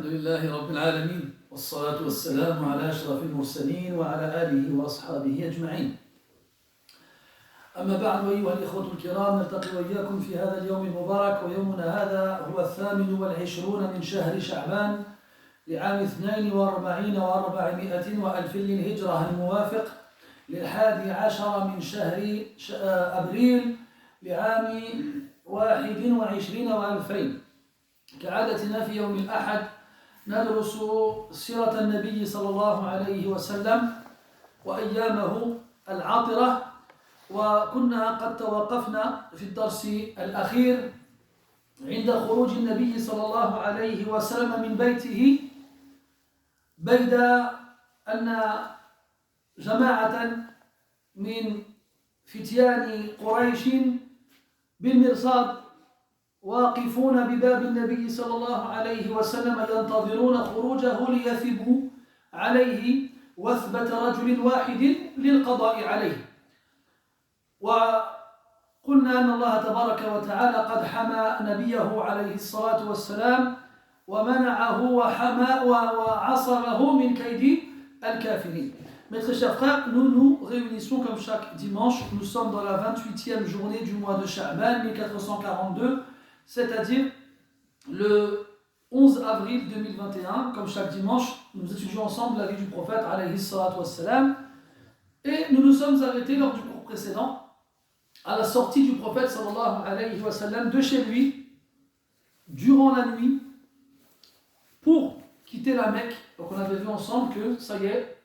لله رب العالمين والصلاة والسلام على أشرف المرسلين وعلى آله وأصحابه أجمعين. أما بعد أيها الإخوة الكرام، نلتقي وإياكم في هذا اليوم المبارك، ويومنا هذا هو 28 من شهر شعبان لعام 42 و400 وألف للهجرة، الموافق ل11 من شهر أبريل لعام 21 و2000. كعادتنا في يوم الأحد ندرس سيرة النبي صلى الله عليه وسلم وأيامه العاطرة، وكنا قد توقفنا في الدرس الأخير عند خروج النبي صلى الله عليه وسلم من بيته بيد أن جماعة من فتيان قريش بالمرصاد واقفون بباب النبي صلى الله عليه وسلم ينتظرون خروجه ليثبوا عليه وثبة رجل واحد للقضاء عليه. وقلنا أن الله تبارك وتعالى قد حمى نبيه عليه الصلاة والسلام ومنعه وعصمه من كيد الكافرين. Mes très chers frères, nous nous réunissons comme chaque dimanche. Nous sommes dans la 28e journée du mois de Sha'ban 1442, c'est-à-dire le 11 avril 2021. Comme chaque dimanche, nous étudions ensemble la vie du prophète alayhi salatu wassalam. Et nous nous sommes arrêtés lors du cours précédent à la sortie du prophète sallallahu alayhi wa sallam de chez lui durant la nuit pour quitter la Mecque. Donc on avait vu ensemble que ça y est,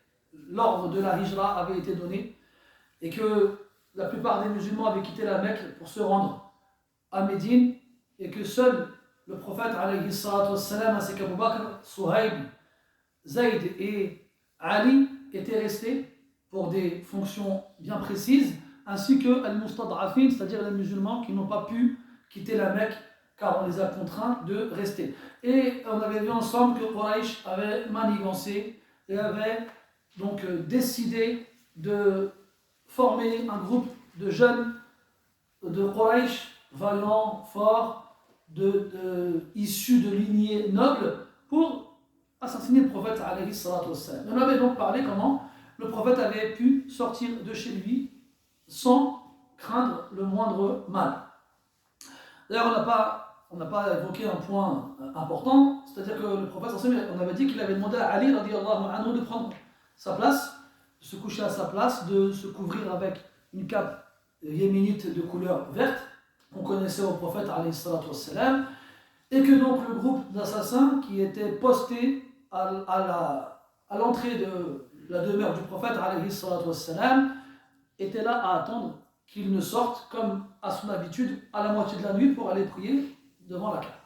l'ordre de la hijra avait été donné et que la plupart des musulmans avaient quitté la Mecque pour se rendre à Médine, et que seul le prophète alayhi salatu wassalam ainsi qu'Abu Bakr, Suhaib, Zayd et Ali étaient restés pour des fonctions bien précises, ainsi que al-mustad'afin, c'est-à-dire les musulmans qui n'ont pas pu quitter la Mecque car on les a contraints de rester. Et on avait vu ensemble que Quraysh avait manigancé et avait donc décidé de former un groupe de jeunes de Quraysh, vaillants, forts, issus de lignées nobles, pour assassiner le prophète alayhi salatu wassalam. On avait donc parlé comment le prophète avait pu sortir de chez lui sans craindre le moindre mal. D'ailleurs, on n'a pas évoqué un point important, c'est-à-dire que le prophète, on avait dit qu'il avait demandé à Ali radiyallahu anhu de prendre sa place, de se coucher à sa place, de se couvrir avec une cape yéménite de couleur verte qu'on connaissait au prophète alayhi salatu wassalam, et que donc le groupe d'assassins qui était posté à l'entrée de la demeure du prophète alayhi salatu wassalam était là à attendre qu'il ne sorte, comme à son habitude, à la moitié de la nuit pour aller prier devant la Kaaba.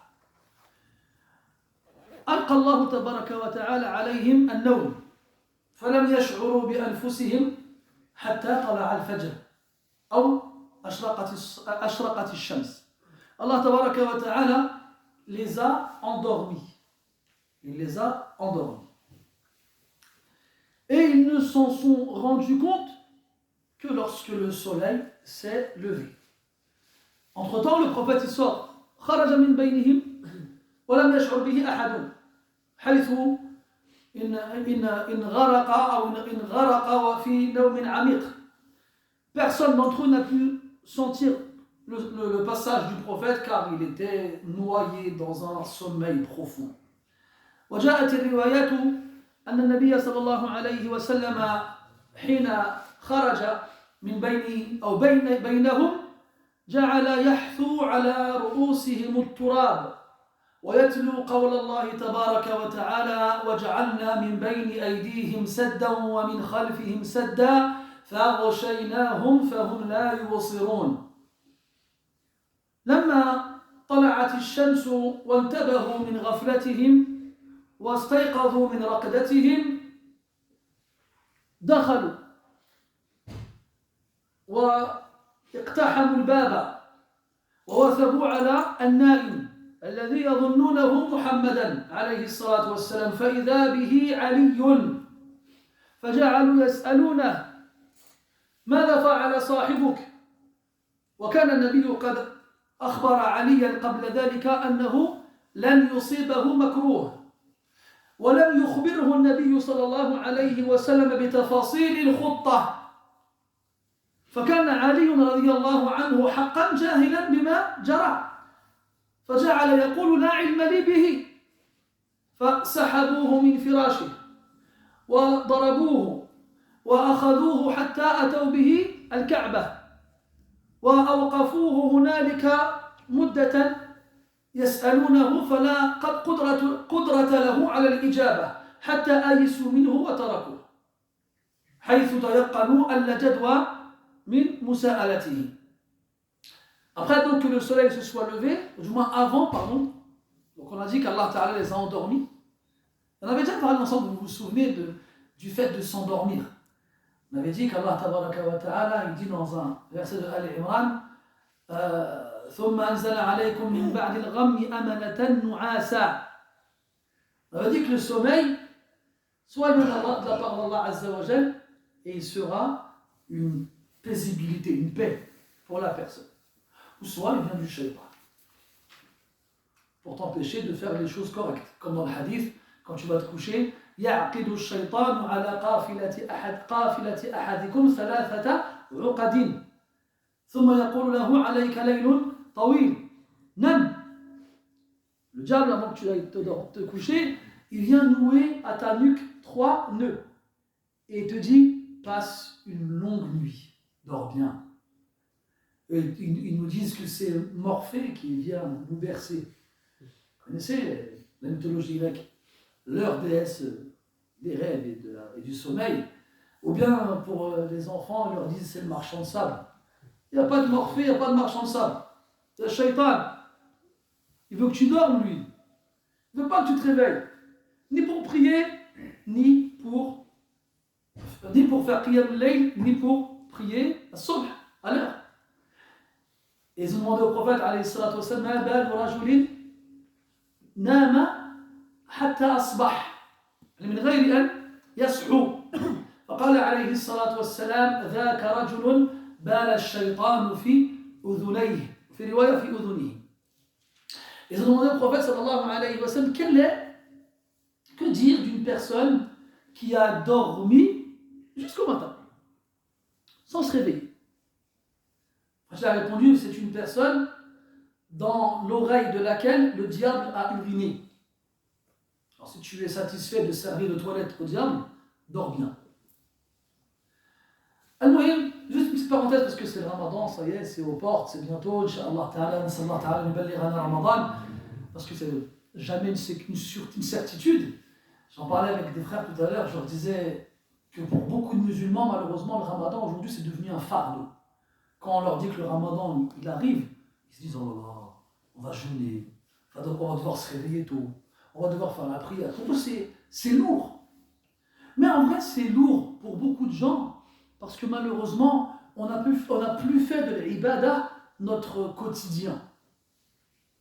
ألقى الله تبارك وتعالى عليهم النوم فلم يشعروا بأنفسهم حتى طلع الفجر أو أشرقت الشمس. Allah تبارك وتعالى les a endormis. Il les a endormis. Et ils ne s'en sont rendus compte que lorsque le soleil s'est levé. Entre-temps, le prophète il sort. خرج من بينهم ولم يشعر به أحد حيث إن غرق أو إن غرق في نوم عميق. Personne d'entre eux n'a pu sentir le passage du prophète car il était noyé dans un sommeil profond. وجاءت الروايات أن النبي صلى الله عليه وسلم حين خرج من بينهم جعل يحثو على رؤوسهم التراب ويتلو قول الله تبارك وتعالى وجعلنا من بين أيديهم سدا ومن خلفهم سدا فأغشيناهم فهم لا يبصرون. لما طلعت الشمس وانتبهوا من غفلتهم واستيقظوا من رقدتهم دخلوا واقتحموا الباب ووثبوا على النائم الذي يظنونه محمدا عليه الصلاة والسلام، فإذا به علي، فجعلوا يسألونه ماذا فعل صاحبك؟ وكان النبي قد أخبر عليا قبل ذلك أنه لن يصيبه مكروه، ولم يخبره النبي صلى الله عليه وسلم بتفاصيل الخطة فكان علي رضي الله عنه حقا جاهلا بما جرى فجعل يقول لا علم لي به فسحبوه من فراشه وضربوه وأخذوه حتى أتوا به الكعبة وأوقفوه هنالك مدة يسألونه فلا قدرة له على الإجابة حتى آيسوا منه وتركوه حيث تيقنوا أن جدوى من مساءلته. Après donc que le soleil se soit levé, ou du moins avant, pardon, donc on a dit qu'Allah Ta'ala les a endormis. On avait déjà parlé ensemble, vous vous souvenez du fait de s'endormir. On avait dit qu'Allah Ta'ala il dit dans un verset de Al-Imran ثم أنزل عليكم من بعد الغم أمنة نعاسا. On avait dit que le sommeil soit il vient de la part d'Allah Azza wa Jal et il sera une paisibilité, une paix pour la personne. Ou soit il vient du shaitan pour t'empêcher de faire les choses correctes. Comme dans le hadith, quand tu vas te coucher, يعقد الشيطان على قافلة أحدكم ثلاثة عقد ثم يقول له عليك ليل طويل نم. Le diable, avant que tu ailles te coucher, il vient nouer à ta nuque 3 nœuds et te dit passe une longue nuit, dors bien. Et ils nous disent que c'est Morphée qui vient nous bercer. Vous connaissez la mythologie grecque, leur déesse des rêves et du sommeil. Ou bien pour les enfants, ils leur disent c'est le marchand de sable. Il n'y a pas de Morphée, il n'y a pas de marchand de sable. C'est le shaitan. Il veut que tu dormes, lui. Il ne veut pas que tu te réveilles. Ni pour prier, ni pour faire qiyam al-layl, ni pour prier al-subh, à l'heure. Et ils ont demandé au prophète, alayhi salatu wa sallam, ma balu rajulin nama hatta asbah, min ghayri an yas'u. فقال عليه الصلاة والسلام ذاك رجل بال الشيطان في أذنيه في رواية في أذنه. Ils ont demandé au prophète sallallahu alayhi wa sallam que dire d'une personne qui a dormi jusqu'au matin sans se réveiller. Je lui ai répondu c'est une personne dans l'oreille de laquelle le diable a uriné. Alors si tu es satisfait de servir de toilette au diable, dors bien. Al-Muhim, juste une petite parenthèse parce que c'est le Ramadan, ça y est, c'est aux portes, c'est bientôt, Inch'Allah Ta'ala, Inch'Allah Ta'ala, nuballighana Ramadan, parce que c'est jamais une certitude. J'en parlais avec des frères tout à l'heure, je leur disais que pour beaucoup de musulmans, malheureusement, le Ramadan aujourd'hui c'est devenu un fardeau. Quand on leur dit que le Ramadan il arrive, ils se disent oh là là, on va jeûner, on va devoir se réveiller tôt, on va devoir faire la prière. Pour eux c'est lourd. Mais en vrai c'est lourd pour beaucoup de gens. Parce que malheureusement, on n'a plus fait de l'ibada notre quotidien.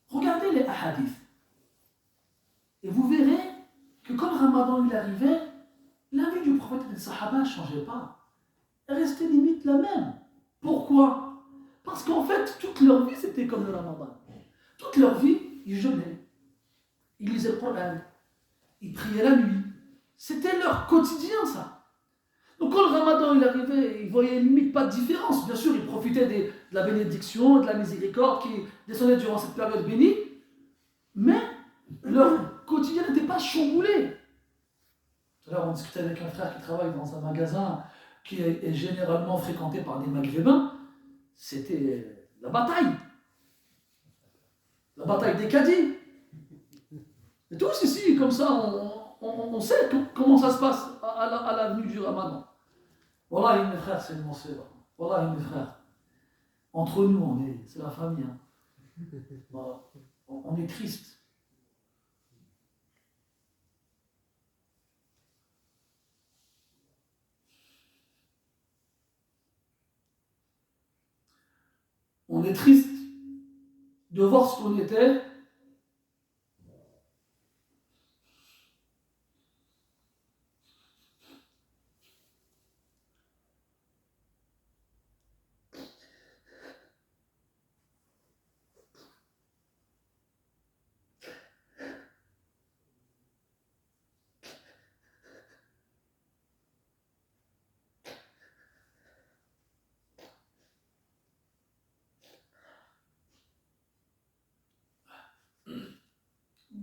Regardez les hadiths. Et vous verrez que quand le Ramadan il arrivait, la vie du prophète et des Sahaba ne changeait pas. Elle restait limite la même. Pourquoi? Parce qu'en fait, toute leur vie, c'était comme le Ramadan. Toute leur vie, ils jeûnaient. Ils lisaient le Coran. Ils priaient la nuit. C'était leur quotidien, ça. Donc quand le Ramadan il arrivait, ils voyaient limite pas de différence. Bien sûr, ils profitaient de la bénédiction, de la miséricorde qui descendait durant cette période bénie, mais leur quotidien n'était pas chamboulé. Tout à l'heure, on discutait avec un frère qui travaille dans un magasin qui est généralement fréquenté par des Maghrébins. C'était la bataille des caddies. Et tous ici, comme ça, on sait comment ça se passe à l'avenue du Ramadan. Wallahi mes frères, c'est mon sœur. Wallahi mes frères. Entre nous, c'est la famille. Hein. Voilà. On est triste. On est triste de voir ce qu'on était.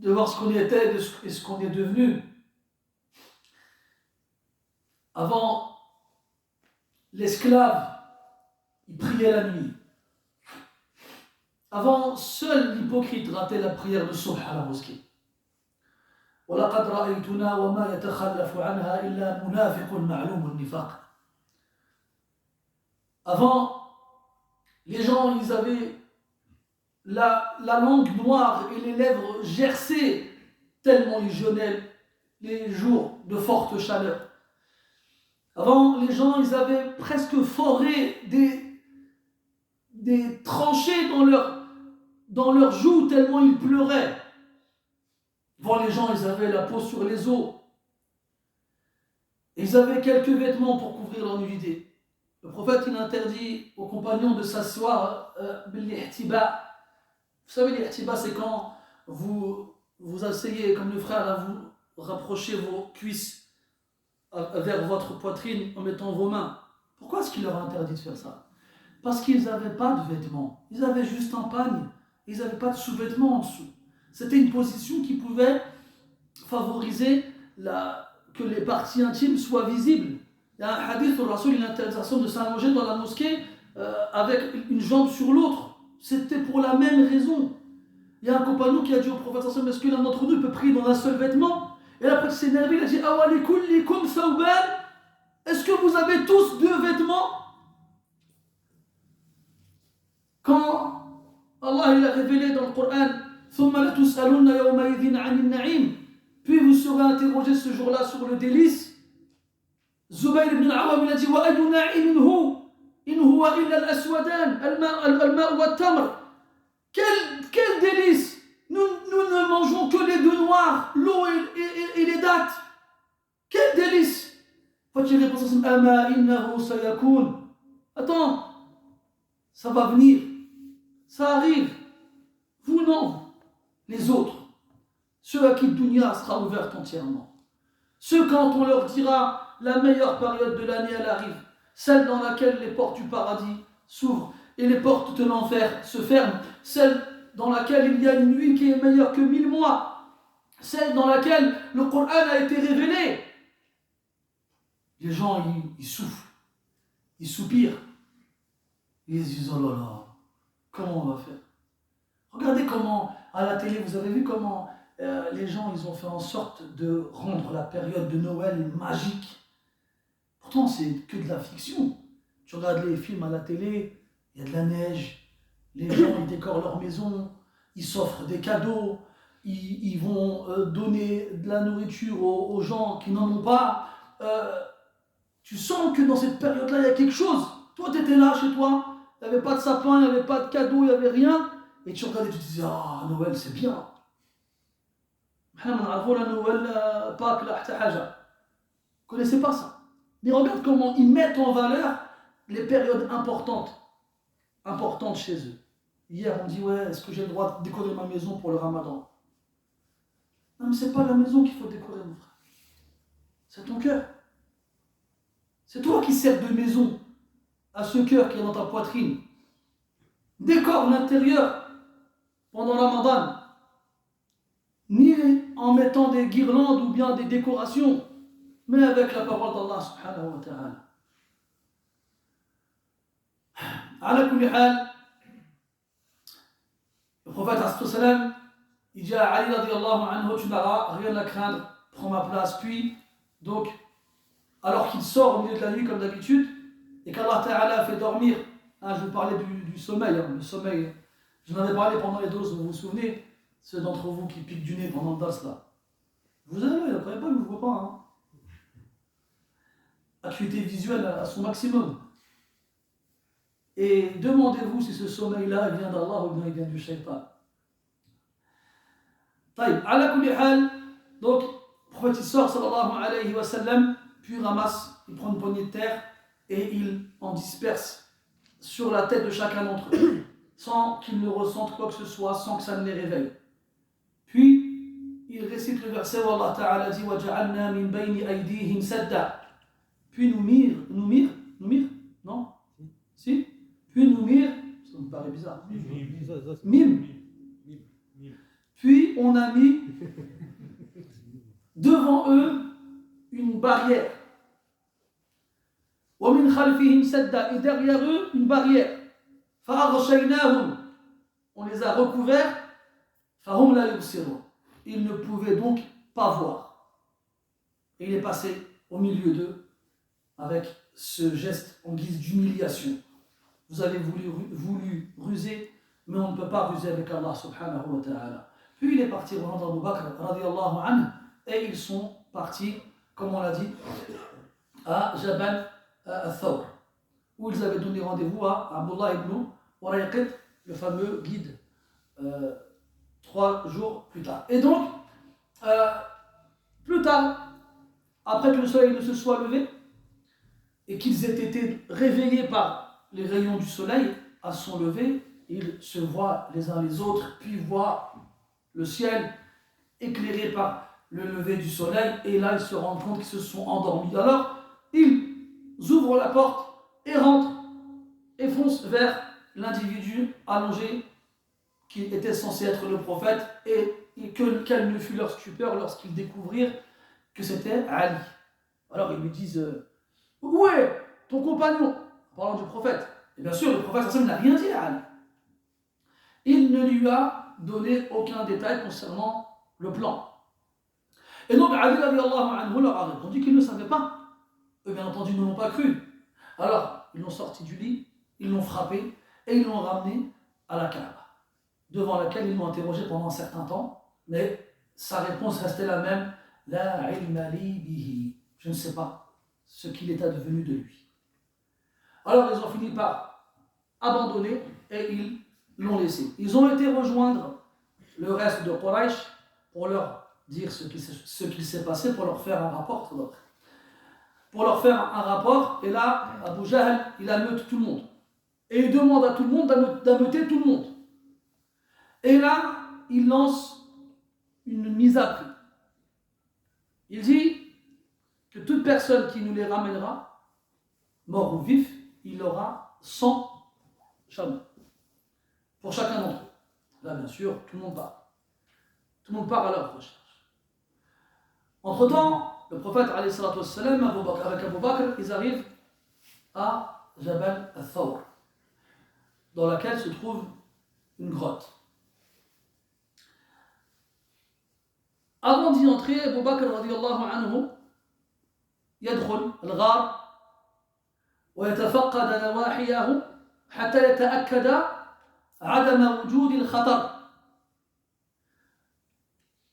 de voir ce qu'on était et ce qu'on est devenu. Avant, l'esclave, il priait la nuit. Avant, seul l'hypocrite ratait la prière de subh à la mosquée. وَلَقَدْ رَأَيْتُنَا وَمَا يَتَخَلَّفُ عَنْهَا إِلَّا مُنَافِقٌ مَعْلُومُ النِّفَاقِ. Avant, les gens, ils avaient la langue noire et les lèvres gercées, tellement ils jeûnaient les jours de forte chaleur. Avant, les gens, ils avaient presque foré des tranchées dans leurs joues, tellement ils pleuraient. Avant, les gens, ils avaient la peau sur les os. Ils avaient quelques vêtements pour couvrir leur nudité. Le prophète, il interdit aux compagnons de s'asseoir bil-ihtiba. Vous savez, l'ihtiba, c'est quand vous asseyez comme le frère, là, vous rapprochez vos cuisses vers votre poitrine en mettant vos mains. Pourquoi est-ce qu'il leur a interdit de faire ça? Parce qu'ils n'avaient pas de vêtements. Ils avaient juste un pagne. Ils n'avaient pas de sous-vêtements en dessous. C'était une position qui pouvait favoriser que les parties intimes soient visibles. Il y a un hadith où le Rasoul a l'interdiction de s'allonger dans la mosquée avec une jambe sur l'autre. C'était pour la même raison. Il y a un compagnon qui a dit au prophète: est-ce que l'un d'entre nous peut prier dans un seul vêtement? Et après il s'est énervé, il a dit: awalikullikum thawban, est-ce que vous avez tous deux vêtements? Quand Allah il a révélé dans le Coran: thumma latus'alunna yawmaidhin 'anil na'im, puis vous serez interrogés ce jour-là sur le délice. Zubayr ibn al-Awwam il a dit: wa ayu na'imin hu in huwa illa al-aswadan al-ma' wa at-tamr. Quel délice! Nous ne mangeons que les deux noirs, l'eau et les dattes. Quel délice! Quand il répond ça, ama innahu sayakun. Attends, ça va venir, ça arrive. Vous non, les autres, ceux à qui le dunya sera ouverte entièrement. Ceux quand on leur dira la meilleure période de l'année elle arrive, celle dans laquelle les portes du paradis s'ouvrent et les portes de l'enfer se ferment, celle dans laquelle il y a une nuit qui est meilleure que 1000 mois, celle dans laquelle le Coran a été révélé. Les gens, ils soufflent, ils soupirent, ils disent: oh là là, comment on va faire? Regardez comment, à la télé, vous avez vu comment les gens, ils ont fait en sorte de rendre la période de Noël magique. Pourtant, c'est que de la fiction. Tu regardes les films à la télé, il y a de la neige, les gens, ils décorent leur maison, ils s'offrent des cadeaux, ils vont donner de la nourriture aux gens qui n'en ont pas. Tu sens que dans cette période-là, il y a quelque chose. Toi, tu étais là chez toi, il n'y avait pas de sapin, il n'y avait pas de cadeau, il n'y avait rien. Et tu regardais et tu te disais: ah, Noël, c'est bien. Vous ne connaissez pas ça. Mais regarde comment ils mettent en valeur les périodes importantes chez eux. Hier, on dit: ouais, est-ce que j'ai le droit de décorer ma maison pour le ramadan? Non, mais c'est pas la maison qu'il faut décorer, mon frère. C'est ton cœur. C'est toi qui sers de maison à ce cœur qui est dans ta poitrine. Décore l'intérieur pendant le ramadan. Ni en mettant des guirlandes ou bien des décorations, mais avec la parole d'Allah subhanahu wa ta'ala. Ala kulli hal, le prophète sallam, il dit à Ali radiyallahu anhu: tu n'auras rien à craindre, prends ma place. Puis, donc, alors qu'il sort au milieu de la nuit comme d'habitude, et qu'Allah ta'ala fait dormir, je vous parlais du sommeil, le sommeil, je vous en avais parlé pendant les doses, vous vous souvenez, ceux d'entre vous qui piquent du nez pendant le das là. Vous avez, ne croyez pas que je ne vous vois pas. Acuité visuelle à son maximum. Et demandez-vous si ce sommeil-là vient d'Allah ou bien il vient du shaitan. Taïb, ala kulli hal, donc, le prophète il sort sallallahu alayhi wa sallam, puis ramasse, il prend une poignée de terre et il en disperse sur la tête de chacun d'entre eux, sans qu'ils ne ressentent quoi que ce soit, sans que ça ne les réveille. Puis, il récite le verset où Allah Ta'ala dit: وَجَعَلْنَا مِنْ بَيْنِ أَيْدِيهِمْ سَدًّا. Puis nous mire, non? Si? Puis nous mire, ça me paraît bizarre. Mime. Puis on a mis devant eux une barrière. وَمِنْ خَلْفِهِمْ سَدًّا, et derrière eux une barrière. فَأَغْشَيْنَاهُمْ, on les a recouverts. فَهُمْ لَا يُبْصِرُونَ, ils ne pouvaient donc pas voir. Et il est passé au milieu d'eux avec ce geste en guise d'humiliation. Vous avez voulu ruser, mais on ne peut pas ruser avec Allah subhanahu wa ta'ala. Puis il est parti rendre Abu Bakr radiyallahu anhu, et ils sont partis, comme on l'a dit, à Jabal al-Thawr, où ils avaient donné rendez-vous à Abdullah ibn Urayqit, le fameux guide, 3 jours plus tard. Et donc, plus tard, après que le soleil ne se soit levé, et qu'ils aient été réveillés par les rayons du soleil, à son lever, ils se voient les uns les autres, puis voient le ciel éclairé par le lever du soleil, et là ils se rendent compte qu'ils se sont endormis. Alors, ils ouvrent la porte et rentrent et foncent vers l'individu allongé qui était censé être le prophète, et quelle ne fut leur stupeur lorsqu'ils découvrirent que c'était Ali. Alors ils lui disent où est ton compagnon, en parlant du prophète. Et bien sûr, le prophète n'a rien dit à Ali. Il ne lui a donné aucun détail concernant le plan. Et donc Ali radiallahu anhu leur a répondu qu'il ne savait pas. Eux, bien entendu, ne l'ont pas cru. Alors, ils l'ont sorti du lit, ils l'ont frappé et ils l'ont ramené à la Kaaba, devant laquelle ils l'ont interrogé pendant un certain temps, mais sa réponse restait la même: La ilma li bihi. Je ne sais pas ce qu'il est advenu de lui. Alors, ils ont fini par abandonner et ils l'ont laissé. Ils ont été rejoindre le reste de Quraysh pour leur dire ce qu'il s'est passé, pour leur faire un rapport. Et là, Abu Jahl, il ameute tout le monde. Et il demande à tout le monde d'ameuter tout le monde. Et là, il lance une mise à prix. Il dit que toute personne qui nous les ramènera, mort ou vif, il aura 100 chameaux pour chacun d'entre eux. Là, bien sûr, tout le monde part. Tout le monde part à leur recherche. Entre-temps, le prophète, avec Abu Bakr, ils arrivent à Jabal al-Thawr, dans laquelle se trouve une grotte. Avant d'y entrer, Abu Bakr radiyallahu anhu يدخل الغار ويتفقد نواحيه حتى يتأكد عدم وجود الخطر.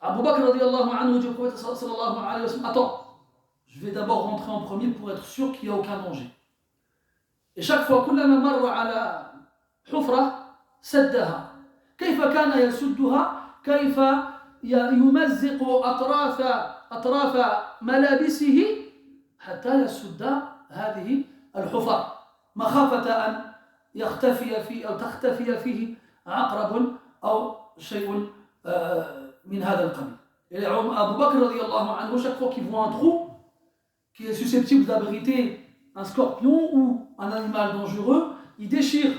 Abu Bakr radiyallahu anhu dit au prophète sallallahu alayhi wa sallam: Attends, je vais d'abord rentrer en premier pour être sûr qu'il n'y a aucun danger. Et chaque fois, كلما مر على حفرة سدها. كيف كان يسدها؟ كيف يمزق أطراف ملابسه حتى يسد هذه الحفر مخافة أن يختفي فيه أو تختفي فيه عقرب أو شيء من هذا القبيل. Et Abu Bakr radiyallahu anhu, chaque fois qu'il voit un trou qui est susceptible d'abriter un scorpion ou un animal dangereux, il déchire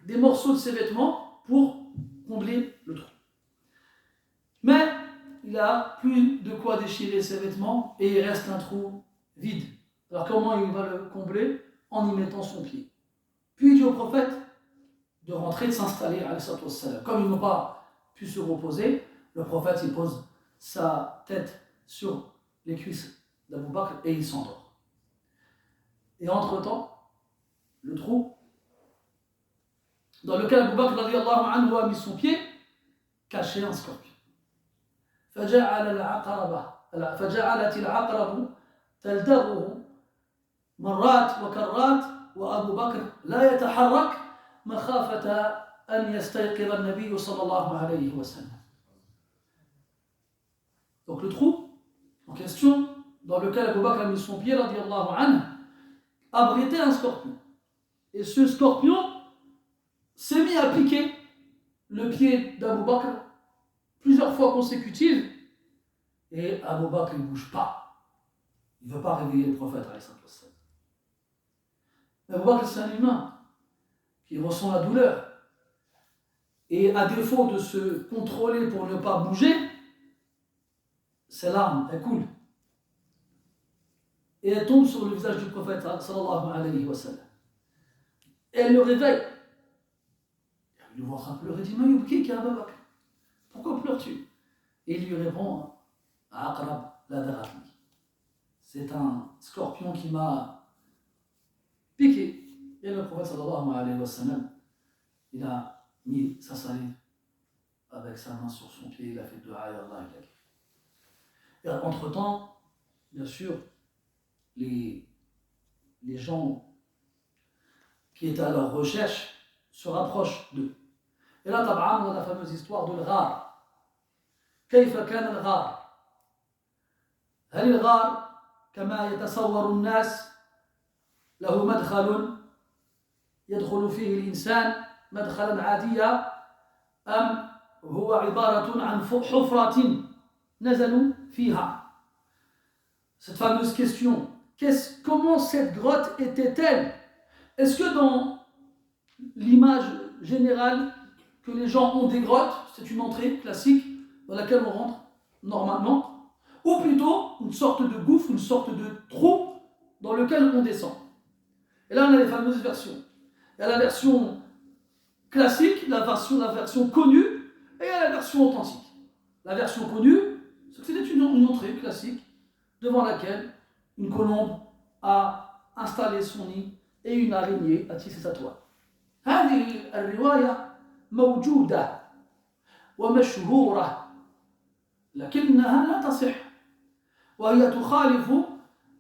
des morceaux de ses vêtements pour combler le trou. Mais il n'a plus de quoi déchirer ses vêtements et il reste un trou vide. Alors comment il va le combler? En y mettant son pied. Puis il dit au prophète de rentrer, de s'installer, comme ils n'ont pas pu se reposer, le prophète il pose sa tête sur les cuisses d'Abu Bakr et il s'endort. Et entre-temps, le trou dans lequel Abu Bakr radiyallahu anhu a mis son pied cachait un scorpion. فجعلت العقرب تلدغه مرات وكرات وأبو بكر لا يتحرك مخافة أن يستيقظ النبي صلى الله عليه وسلم. Donc le trou en question dans lequel Abu Bakr a mis son pied radiyallahu anhu abritait un scorpion. Et ce scorpion s'est mis à piquer le pied d'Abu Bakr plusieurs fois consécutives, et Abu Bakr ne bouge pas. Il ne veut pas réveiller le prophète. Abu Bakr, c'est un humain qui ressent la douleur. Et à défaut de se contrôler pour ne pas bouger, ses larmes, elles coulent. Et elles tombent sur le visage du prophète sallallahu alayhi wa sallam. Et elle le réveille. Il le voit en train de pleurer, il dit, mais qui est Abu Bakr? Pourquoi pleures-tu? Et il lui répond, Aqrab la darabni. C'est un scorpion qui m'a piqué. Et le prophète sallallahu alayhi wa sallam, il a mis sa salive avec sa main sur son pied, il a fait dua à Allah. Et entre-temps, bien sûr, les gens qui étaient à leur recherche se rapprochent d'eux. Et là, طبعا, on a la fameuse histoire de l'ghar. كيف كان الغار؟ هل الغار كما يتصور الناس له مدخل يدخل فيه الإنسان مدخلا عاديا أم هو عبارة عن حفرة نزلوا فيها؟ Cette fameuse question, comment cette grotte était-elle? Est-ce que dans l'image générale que les gens ont des grottes, c'est une entrée classique dans laquelle on rentre normalement, ou plutôt une sorte de gouffre, une sorte de trou dans lequel on descend? Et là on a les fameuses versions. Il y a la version classique, la version connue, et il y a la version authentique. La version connue, c'est que c'était une entrée classique devant laquelle une colombe a installé son nid et une araignée a tissé sa toile. هذه الرواية موجودة ومشهورة لكنها لا تصح وهي تخالف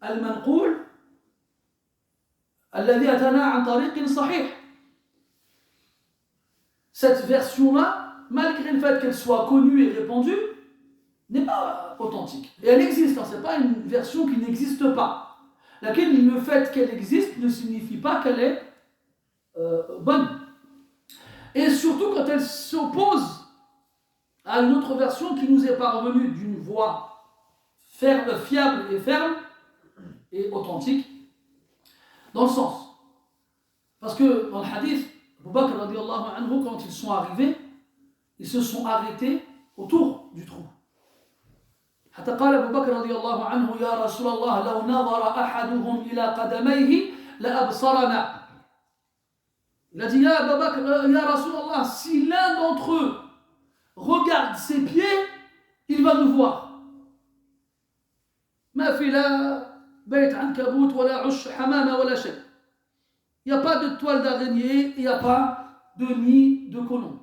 المنقول الذي أتانا عن طريق صحيح. Cette version-là, malgré le fait qu'elle soit connue et répandue, n'est pas authentique. Et elle existe, hein, ce n'est pas une version qui n'existe pas. Laquelle le fait qu'elle existe ne signifie pas qu'elle est bonne. Et surtout quand elle s'oppose à une autre version qui nous est parvenue d'une voix fiable et ferme et authentique, dans le sens. Parce que dans le hadith, Abu Bakr radiallahu anhu, quand ils sont arrivés, ils se sont arrêtés autour du trou. حتى قال أبو بكر رضي الله عنه يا رسول الله لو نظر أحدهم إلى قدميه لأبصرنا. Il a dit ya Abu Bakr, ya Rasulallah, si l'un d'entre eux regarde ses pieds, il va nous voir. ما في لا بيت عنكبوت ولا عش حمامة ولا شيء. Il n'y a pas de toile d'araignée, il n'y a pas de nid de colombe.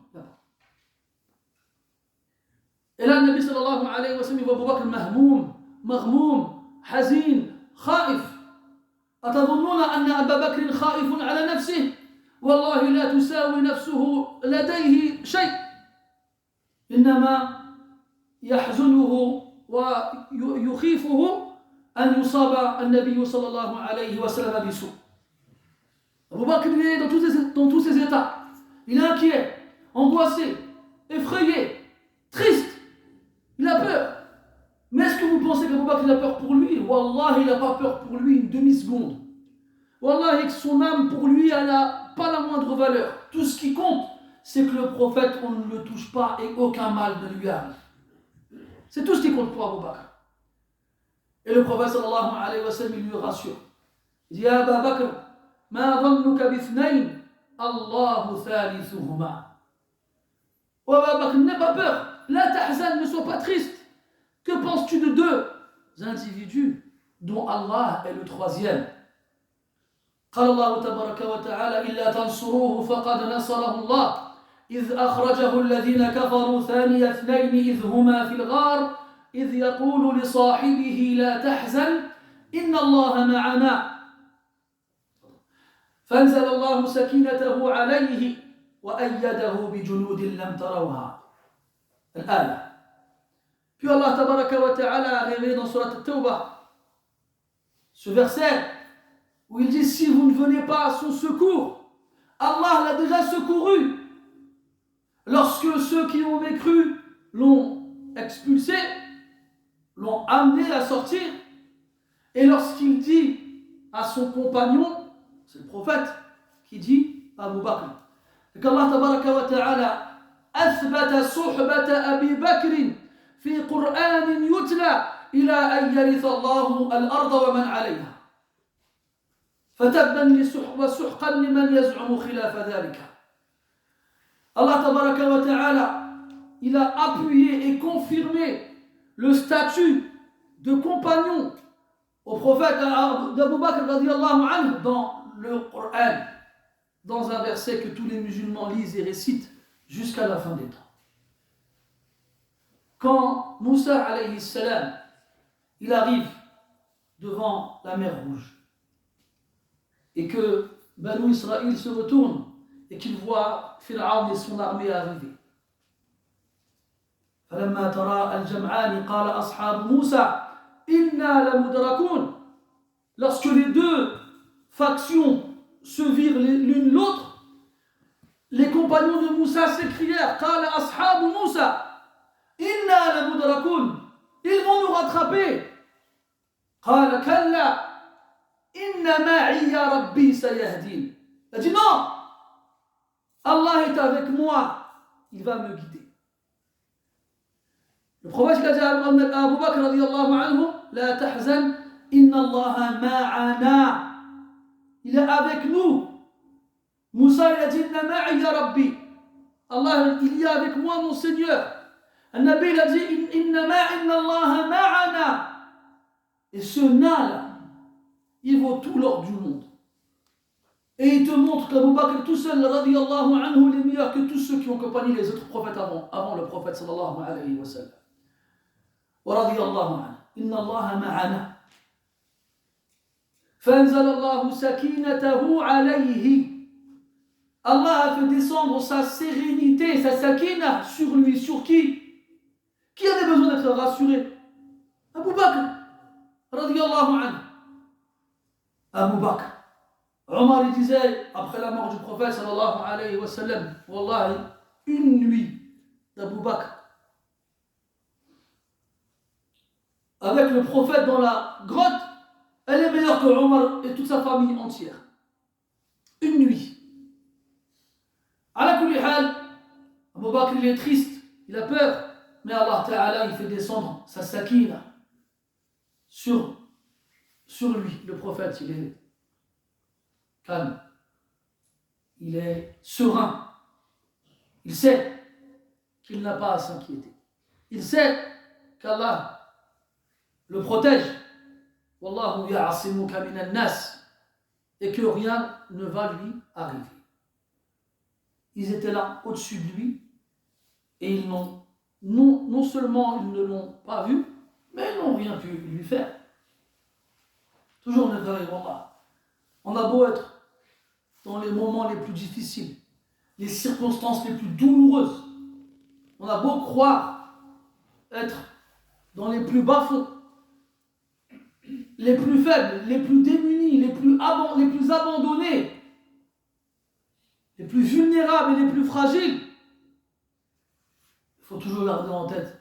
Et là, le Nabi sallallahu alayhi wa sallam, il voit Abu Bakr mahmoum, maghmoum, hazin, khaif. أتظنون أن أبا بكر خائف على نفسه والله لا تساوي نفسه لديه شيء إنما يحزنه ويخيفه أن يصاب النبي صلى الله عليه وسلم بسوء. Abu Bakr est dans tous ses états. Il est inquiet, angoissé, effrayé, triste. Il a peur. Mais est-ce que vous pensez qu'Abu Bakr a peur pour lui? Wallah, il n'a pas peur pour lui une demi-seconde. Wallah, que son âme pour lui, elle n'a pas la moindre valeur. Tout ce qui compte, c'est que le prophète, on ne le touche pas et aucun mal ne lui arrive. C'est tout ce qui compte pour Abu Bakr. Et le prophète sallallahu alayhi wa sallam, il lui rassure. Il dit, Ya Abu Bakr, ma dhannuka bithnayn, Allahu thalithuhuma. Oh Abu Bakr, n'aie pas peur. La tahzan, ne sois pas triste. Que penses-tu de deux individus dont Allah est le troisième? قال الله تبارك وتعالى إلا تنصروه فقد نصره الله إذ أخرجه الذين كفروا ثاني اثنين إذ هما في الغار إذ يقول لصاحبه لا تحزن إن الله معنا فأنزل الله سكينته عليه وأيده بجنود لم تروها. الآية. Puis Allah tabaraka wa ta'ala a révélé dans Surat At-Tawbah ce verset où il dit, si vous ne venez pas à son secours, Allah l'a déjà secouru. Lorsque ceux qui ont mécru l'ont expulsé, l'ont amené à sortir, et lorsqu'il dit à son compagnon, c'est le prophète qui dit à Abu Bakr, et qu'Allah tabaraka wa ta'ala أثبت صحبة أبي بكر في قرآن قرآن يتلى إلى أن يرث الله الأرض ومن عليها فتبا وسحقا لمن يزعم خلاف ذلك. Allah tabaraka wa ta'ala, il a appuyé et confirmé le statut de compagnon au prophète d'Abu Bakr radiyallahu anhu dans le Coran, dans un verset que tous les musulmans lisent et récitent jusqu'à la fin des temps. Quand Moussa alayhi salam, il arrive devant la mer Rouge et que Banu Israël se retourne et qu'il voit Pharaon et son armée arriver. فلما ترى الجمعان قال أصحاب موسى إنا لمدركون. Lorsque les deux factions se virent l'une l'autre, les compagnons de Moussa s'écrièrent قال أصحاب موسى إنا لمدركون. Ils vont nous rattraper. قال كلا إن معي ربي سيهدين. Il a dit non, Allah est avec moi, il va me guider. Le prophète a dit à Abu Bakr radiyallahu anhu, la tahzan, inna Allah ma'ana. Il est avec nous. Moussa il a dit inna ma'i ya rabbi. Allah, il y a avec moi mon Seigneur. An-Nabi il a dit inna Allah ma'ana. Et ce na là, il vaut tout l'or du monde. Et il te montre qu'Abu Bakr tout seul, radiyallahu anhu, il est meilleur que tous ceux qui ont accompagné les autres prophètes avant le prophète sallallahu alayhi wa sallam. Wa radiyallahu anhu. Inna Allah ma'ana. فأنزل الله سكينته عليه. Allah a fait descendre sa sérénité, sa sakina sur lui. Sur qui? Qui avait besoin d'être rassuré? Abu Bakr radiyallahu anhu. Abu Bakr. Omar il disait, après la mort du prophète sallallahu alayhi wa sallam, Wallahi, une nuit d'Abu Bakr avec le prophète dans la grotte, elle est meilleure que Omar et toute sa famille entière. Une nuit. Ala kulli hal, Abu Bakr il est triste, il a peur, mais Allah Ta'ala il fait descendre sa sakina sur lui. Le prophète il est calme, il est serein, il sait qu'il n'a pas à s'inquiéter, il sait qu'Allah le protège, Wallahu ya'asimuka minan nas, et que rien ne va lui arriver. Ils étaient là au-dessus de lui et ils n'ont non seulement ils ne l'ont pas vu, mais ils n'ont rien pu lui faire. Toujours ne frères et Wallah, on a beau être dans les moments les plus difficiles, les circonstances les plus douloureuses, on a beau croire être dans les plus bas-fonds, les plus faibles, les plus démunis, les plus abandonnés, les plus vulnérables et les plus fragiles, il faut toujours garder en tête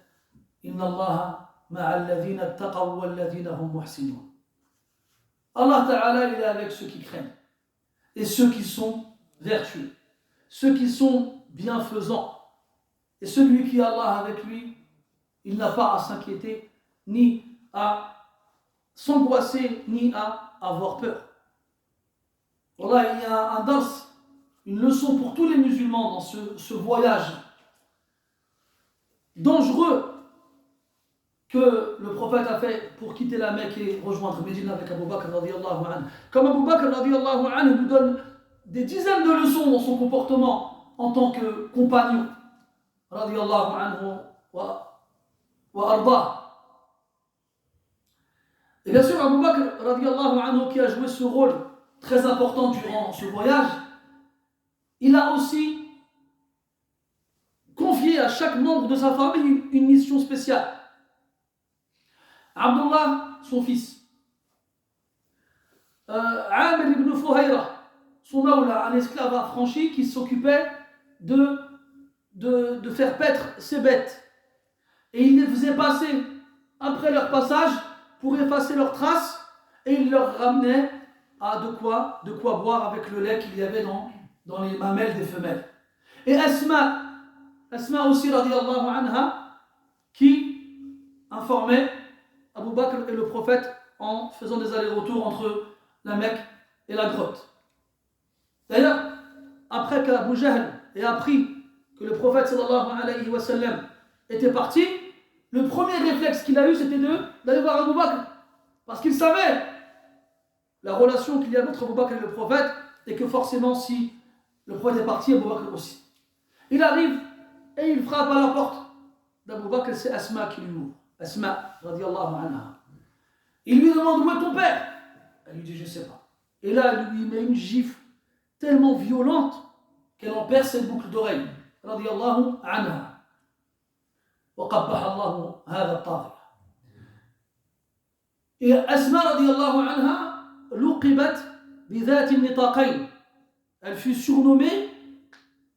Inna Allah ma'al ladhina attaqaw wal ladhina hum muhsinun. Allah Ta'ala il est avec ceux qui craignent et ceux qui sont vertueux, ceux qui sont bienfaisants. Et celui qui a Allah avec lui, il n'a pas à s'inquiéter, ni à s'angoisser, ni à avoir peur. Voilà, il y a un dars, une leçon pour tous les musulmans dans ce voyage dangereux que le prophète a fait pour quitter la Mecque et rejoindre Médine avec Abu Bakr radiyallahu anhu. Comme Abu Bakr radiyallahu anhu nous donne des dizaines de leçons dans son comportement en tant que compagnon radiyallahu anhu wa arda. Et bien sûr Abu Bakr radiyallahu anhu qui a joué ce rôle très important durant ce voyage, il a aussi confié à chaque membre de sa famille une mission spéciale. Abdullah, son fils, Amr ibn Fuhayra, son mawla, un esclave affranchi qui s'occupait de faire paître ses bêtes. Et il les faisait passer après leur passage pour effacer leurs traces et il leur ramenait à de quoi boire avec le lait qu'il y avait dans les mamelles des femelles. Et Asma aussi radiyallahu anha, qui, un informait Abu Bakr et le prophète en faisant des allers-retours entre la Mecque et la grotte. D'ailleurs, après qu'Abu Jahl ait appris que le prophète sallallahu alayhi wa sallam était parti, le premier réflexe qu'il a eu, c'était d'aller voir Abu Bakr. Parce qu'il savait la relation qu'il y a entre Abu Bakr et le prophète, et que forcément, si le prophète est parti, Abu Bakr aussi. Il arrive et il frappe à la porte d'Abu Bakr, c'est Asma qui lui ouvre. Asma, radiyallahu anha. Il lui demande où est ton père. Elle lui dit je ne sais pas. Et là, il lui met une gifle tellement violente qu'elle en perd ses boucles d'oreilles. Radiyallahu anha. وقبح الله هذا الطاغية. Et Asma radiyallahu anha لقبت بذات النطاقين. Elle fut surnommée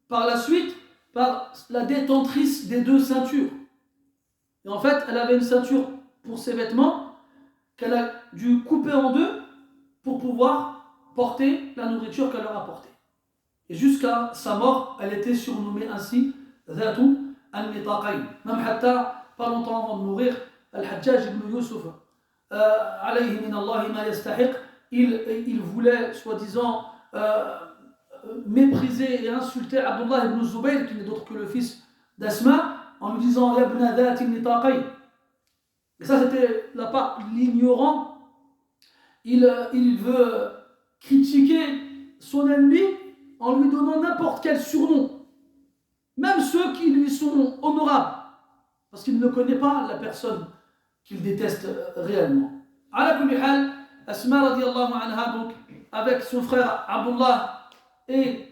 par la suite par la détentrice des deux ceintures. Et en fait, elle avait une ceinture pour ses vêtements qu'elle a dû couper en deux pour pouvoir porter la nourriture qu'elle leur apportait. Et jusqu'à sa mort, elle était surnommée ainsi ذات النطاقين. Même حتى pas longtemps avant de mourir, Al-Hajjaj ibn Yusuf alayhi min Allah ma yastahiq, il voulait soi-disant mépriser et insulter Abdullah ibn Zubayr, qui n'est d'autre que le fils d'Asma, en lui disant Yabna dhati nitaqayn. Et ça, c'était la part l'ignorant. Il veut critiquer son ennemi en lui donnant n'importe quel surnom, même ceux qui lui sont honorables, parce qu'il ne connaît pas la personne qu'il déteste réellement. Ala kulli hal, Asma radiyallahu anha, donc, avec son frère Abdullah et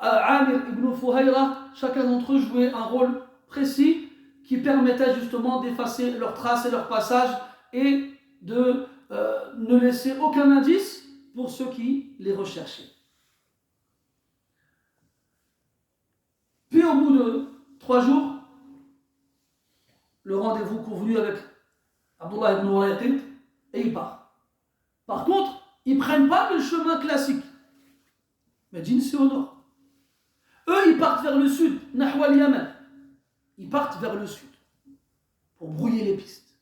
Amir ibn Fuhayra, chacun d'entre eux jouait un rôle précis qui permettait justement d'effacer leurs traces et leurs passages et de ne laisser aucun indice pour ceux qui les recherchaient. Puis au bout de 3 jours, le rendez-vous convenu avec Abdullah ibn Urayqit, et il part. Par contre, ils ne prennent pas le chemin classique. Médine, c'est au nord. Eux, ils partent vers le sud, Nahwa al-Yaman. Ils partent vers le sud pour brouiller les pistes.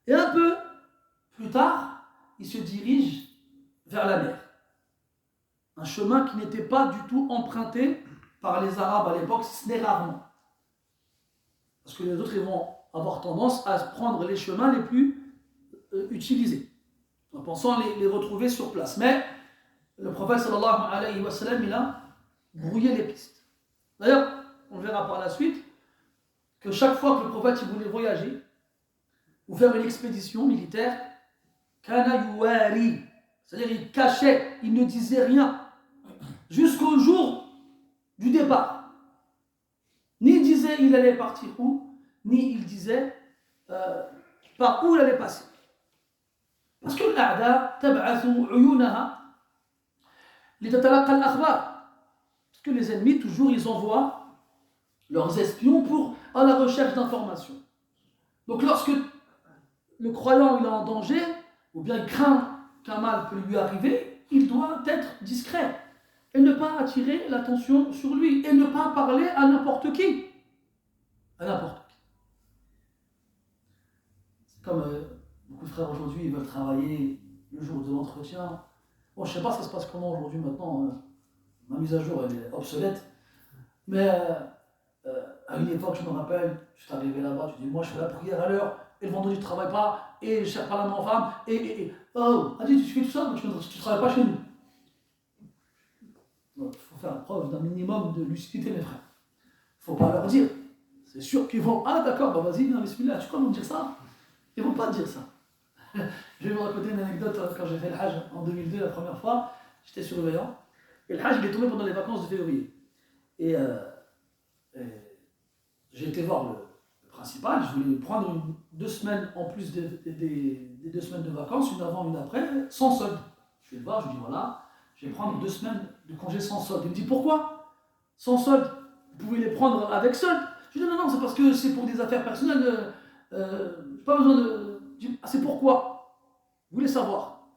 Et un peu plus tard, ils se dirigent vers la mer. Un chemin qui n'était pas du tout emprunté par les Arabes à l'époque, si ce n'est rarement. Parce que les autres, ils vont avoir tendance à prendre les chemins les plus utilisés, en pensant les retrouver sur place. Mais le prophète sallallahu alayhi wa sallam, il a brouillé les pistes. D'ailleurs, on verra par la suite que chaque fois que le prophète il voulait voyager ou faire une expédition militaire, kana yuwari, c'est-à-dire il cachait, il ne disait rien jusqu'au jour du départ. Ni il disait il allait partir où, ni il disait par où il allait passer. Parce que l'A'da tab'athu uyunaha litatalaqa al-akhbar. Parce que les ennemis, toujours, ils envoient leurs espions à la recherche d'informations. Donc lorsque le croyant il est en danger, ou bien il craint qu'un mal peut lui arriver, il doit être discret et ne pas attirer l'attention sur lui et ne pas parler à n'importe qui. À n'importe qui. C'est comme beaucoup de frères aujourd'hui, ils veulent travailler le jour de l'entretien. Bon, je ne sais pas ça se passe comment aujourd'hui maintenant. Ma mise à jour elle est obsolète. Mais à une époque, je me rappelle, je suis arrivé là-bas, tu dis moi je fais la prière à l'heure, et le vendredi je ne travaille pas, et je ne cherche pas la main en femme, oh, Adi, tu fais tout ça, mais tu ne travailles pas chez nous. Il faut faire preuve d'un minimum de lucidité, mes frères. Il ne faut pas leur dire. C'est sûr qu'ils vont, ah d'accord, bah vas-y, viens, bismillah, tu crois nous dire ça? Ils ne vont pas dire ça. Je vais vous raconter une anecdote quand j'ai fait le Hajj en 2002, la première fois, j'étais surveillant, et le Hajj il est tombé pendant les vacances de février. Et j'ai été voir le principal, je voulais prendre 2 semaines en plus des 2 semaines de vacances, une avant, une après, sans solde. Je vais le voir, je lui dis voilà, je vais prendre 2 semaines de congé sans solde. Il me dit pourquoi? Sans solde, vous pouvez les prendre avec solde. Je lui dis non, c'est parce que c'est pour des affaires personnelles, j'ai pas besoin de... Ah, c'est pourquoi? Vous voulez savoir?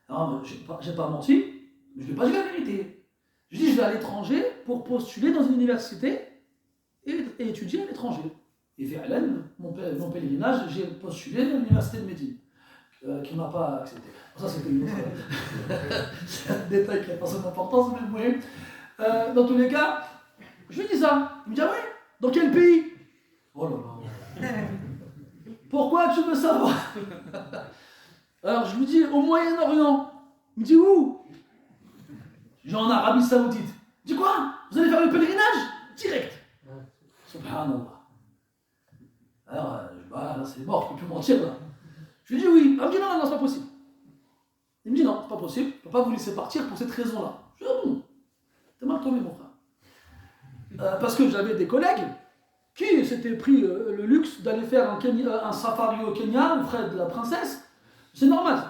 Alors, j'ai pas menti, mais je ne lui ai pas dit la vérité. Je dis je vais à l'étranger pour postuler dans une université et étudier à l'étranger. Et fi'lan, mon pèlerinage, j'ai postulé à l'université de Médine, qui ne m'a pas accepté. Ça, c'était une autre. C'est un détail qui n'a pas son importance, mais oui. Dans tous les cas, je lui dis ça. Il me dit, ah ouais, dans quel pays? Oh là là. Pourquoi tu veux savoir? Alors je lui dis, au Moyen-Orient. Il me dit, où? Genre en Arabie Saoudite. Je dis, quoi? Vous allez faire le pèlerinage? Direct. Subhanallah. Alors, là, c'est mort, je ne peux plus mentir là. Je lui dis oui. Il me dit non, c'est pas possible. Il me dit non, c'est pas possible, je ne peux pas vous laisser partir pour cette raison-là. Je lui dis ah bon, t'es mal tombé mon frère. Parce que j'avais des collègues qui s'étaient pris le luxe d'aller faire un safari au Kenya, aux frais de la princesse. C'est normal.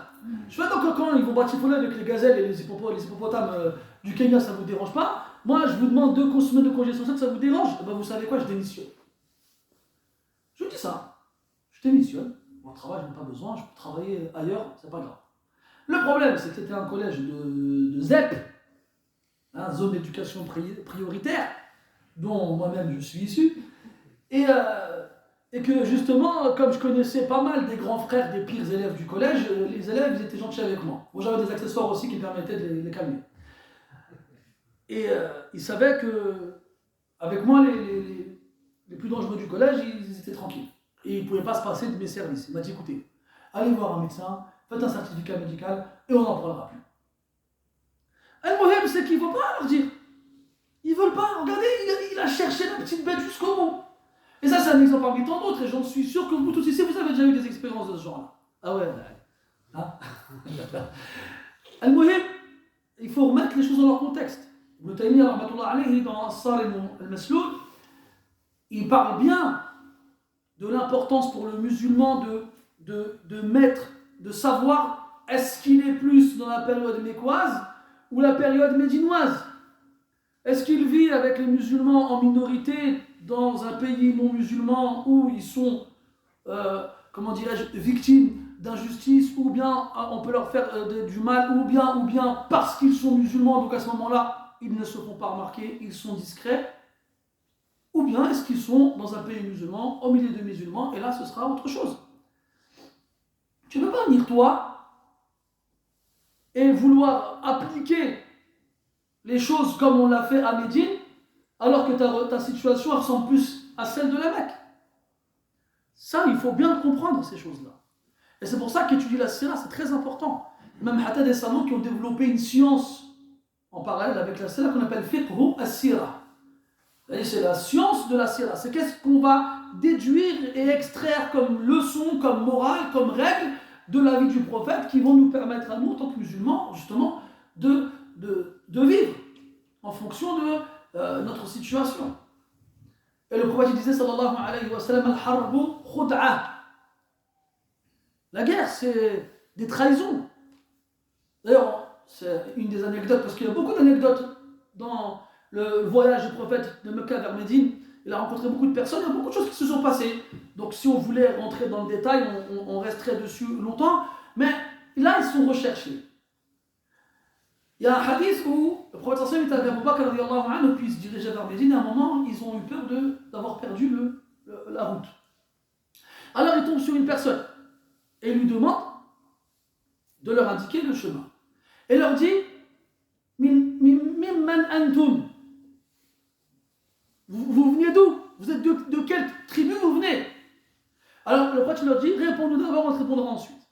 Je fais donc quand ils vont batifoler avec les gazelles et les hippopotames du Kenya, ça ne vous dérange pas. Moi, je vous demande 2 semaines de congé sur 7, ça vous dérange? Et ben, vous savez quoi, je démissionne. Je dis ça, je démissionne, mon travail, je n'ai pas besoin, je peux travailler ailleurs, c'est pas grave. Le problème, c'est que c'était un collège de ZEP, zone d'éducation prioritaire, dont moi-même je suis issu, et que justement, comme je connaissais pas mal des grands frères des pires élèves du collège, les élèves ils étaient gentils avec moi. Bon, j'avais des accessoires aussi qui permettaient de les calmer. Et ils savaient que, avec moi, les plus dangereux du collège, ils étaient tranquilles. Et ils ne pouvaient pas se passer de mes services. Il m'a dit, écoutez, allez voir un médecin, faites un certificat médical, et on n'en parlera plus. Et le problème, c'est qu'il ne faut pas leur dire. Ils ne veulent pas. Regardez, il a cherché la petite bête jusqu'au bout. Et ça, c'est un exemple parmi tant d'autres, et j'en suis sûr que vous tous ici, vous avez déjà eu des expériences de ce genre-là. Ah ouais, hein? Al-Muhim, il faut remettre les choses dans leur contexte. Ibn Taymiyyah, rahmatullah alayhi, dans As-Sarim al-Masloul, il parle bien de l'importance pour le musulman de savoir est-ce qu'il est plus dans la période mécoise ou la période médinoise. Est-ce qu'il vit avec les musulmans en minorité dans un pays non musulman où ils sont, victimes d'injustice, ou bien on peut leur faire du mal, ou bien parce qu'ils sont musulmans, donc à ce moment-là, ils ne se font pas remarquer, ils sont discrets. Ou bien est-ce qu'ils sont dans un pays musulman, au milieu de musulmans, et là ce sera autre chose. Tu ne peux pas venir toi et vouloir appliquer les choses comme on l'a fait à Médine, alors que ta situation ressemble plus à celle de la Mecque. Ça, il faut bien comprendre ces choses-là. Et c'est pour ça qu'étudier la sira, c'est très important. Même Hatta des savants qui ont développé une science en parallèle avec la sira qu'on appelle fiqhu as-sira. C'est la science de la sira. C'est qu'est-ce qu'on va déduire et extraire comme leçon, comme morale, comme règle de la vie du prophète qui vont nous permettre à nous, en tant que musulmans, justement, de vivre en fonction de notre situation. Et le prophète disait, sallallahu alayhi wa sallam, al-harbu khud'a. La guerre, c'est des trahisons. D'ailleurs, c'est une des anecdotes, parce qu'il y a beaucoup d'anecdotes dans le voyage du prophète de Mecca vers Médine. Il a rencontré beaucoup de personnes, il y a beaucoup de choses qui se sont passées. Donc si on voulait rentrer dans le détail, on resterait dessus longtemps. Mais là, ils sont recherchés. Il y a un hadith où le prophète sallallahu alayhi wa sallam était avec Abu Bakr radiyallahu anhu, puis il se dirigeait vers Médine. À un moment, ils ont eu peur d'avoir perdu la route. Alors ils tombent sur une personne et lui demandent de leur indiquer le chemin. Et leur dit Mimman antum. Vous venez d'où? Vous êtes de quelle tribu vous venez? Alors le prophète leur dit répondez d'abord, on te répondra ensuite.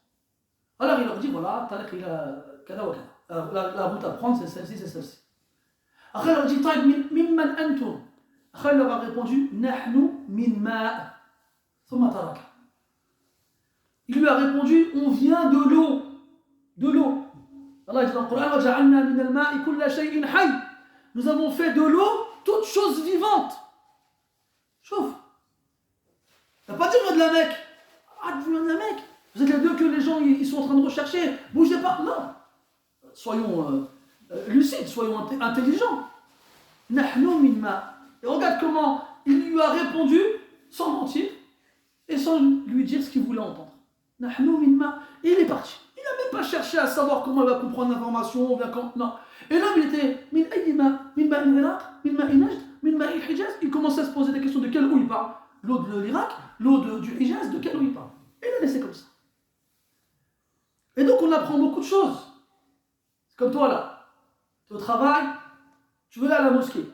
Alors il leur dit voilà, Tariq il a kada wa kada. La route à prendre c'est celle-ci, c'est celle-ci. Après il leur dit Mimman antum. Après il leur a répondu Nahnu min ma'. Thumma taraka. Il lui a répondu on vient de l'eau. De l'eau. Allah dit dans le Coran وَجَعَلْنَا مِنَ الْمَاءِ كُلَّ شَيْءٍ حَيٍّ. Nous avons fait de l'eau toute chose vivante. Chauffe. T'as pas dit on vient de la Mecque. Ah, tu viens de la Mecque. Vous êtes les deux que les gens ils sont en train de rechercher. Bougez pas. Non. Soyons lucides, soyons intelligents. نَحْنُ مِنْ مَاءٍ. Et regarde comment il lui a répondu sans mentir et sans lui dire ce qu'il voulait entendre. نَحْنُ مِنْ مَاءٍ. Et il est parti. Il n'a même pas cherché à savoir comment il va comprendre l'information. Non. Et l'homme, il était min ma'in Iraq, min ma'in Najd, min ma'in Hijaz. Il commençait à se poser des questions de quelle eau il parle. L'eau de l'Irak, du Hijaz, de quelle eau il parle? Et il l'a laissé comme ça. Et donc on apprend beaucoup de choses. C'est comme toi là. Tu es au travail, tu veux aller à la mosquée.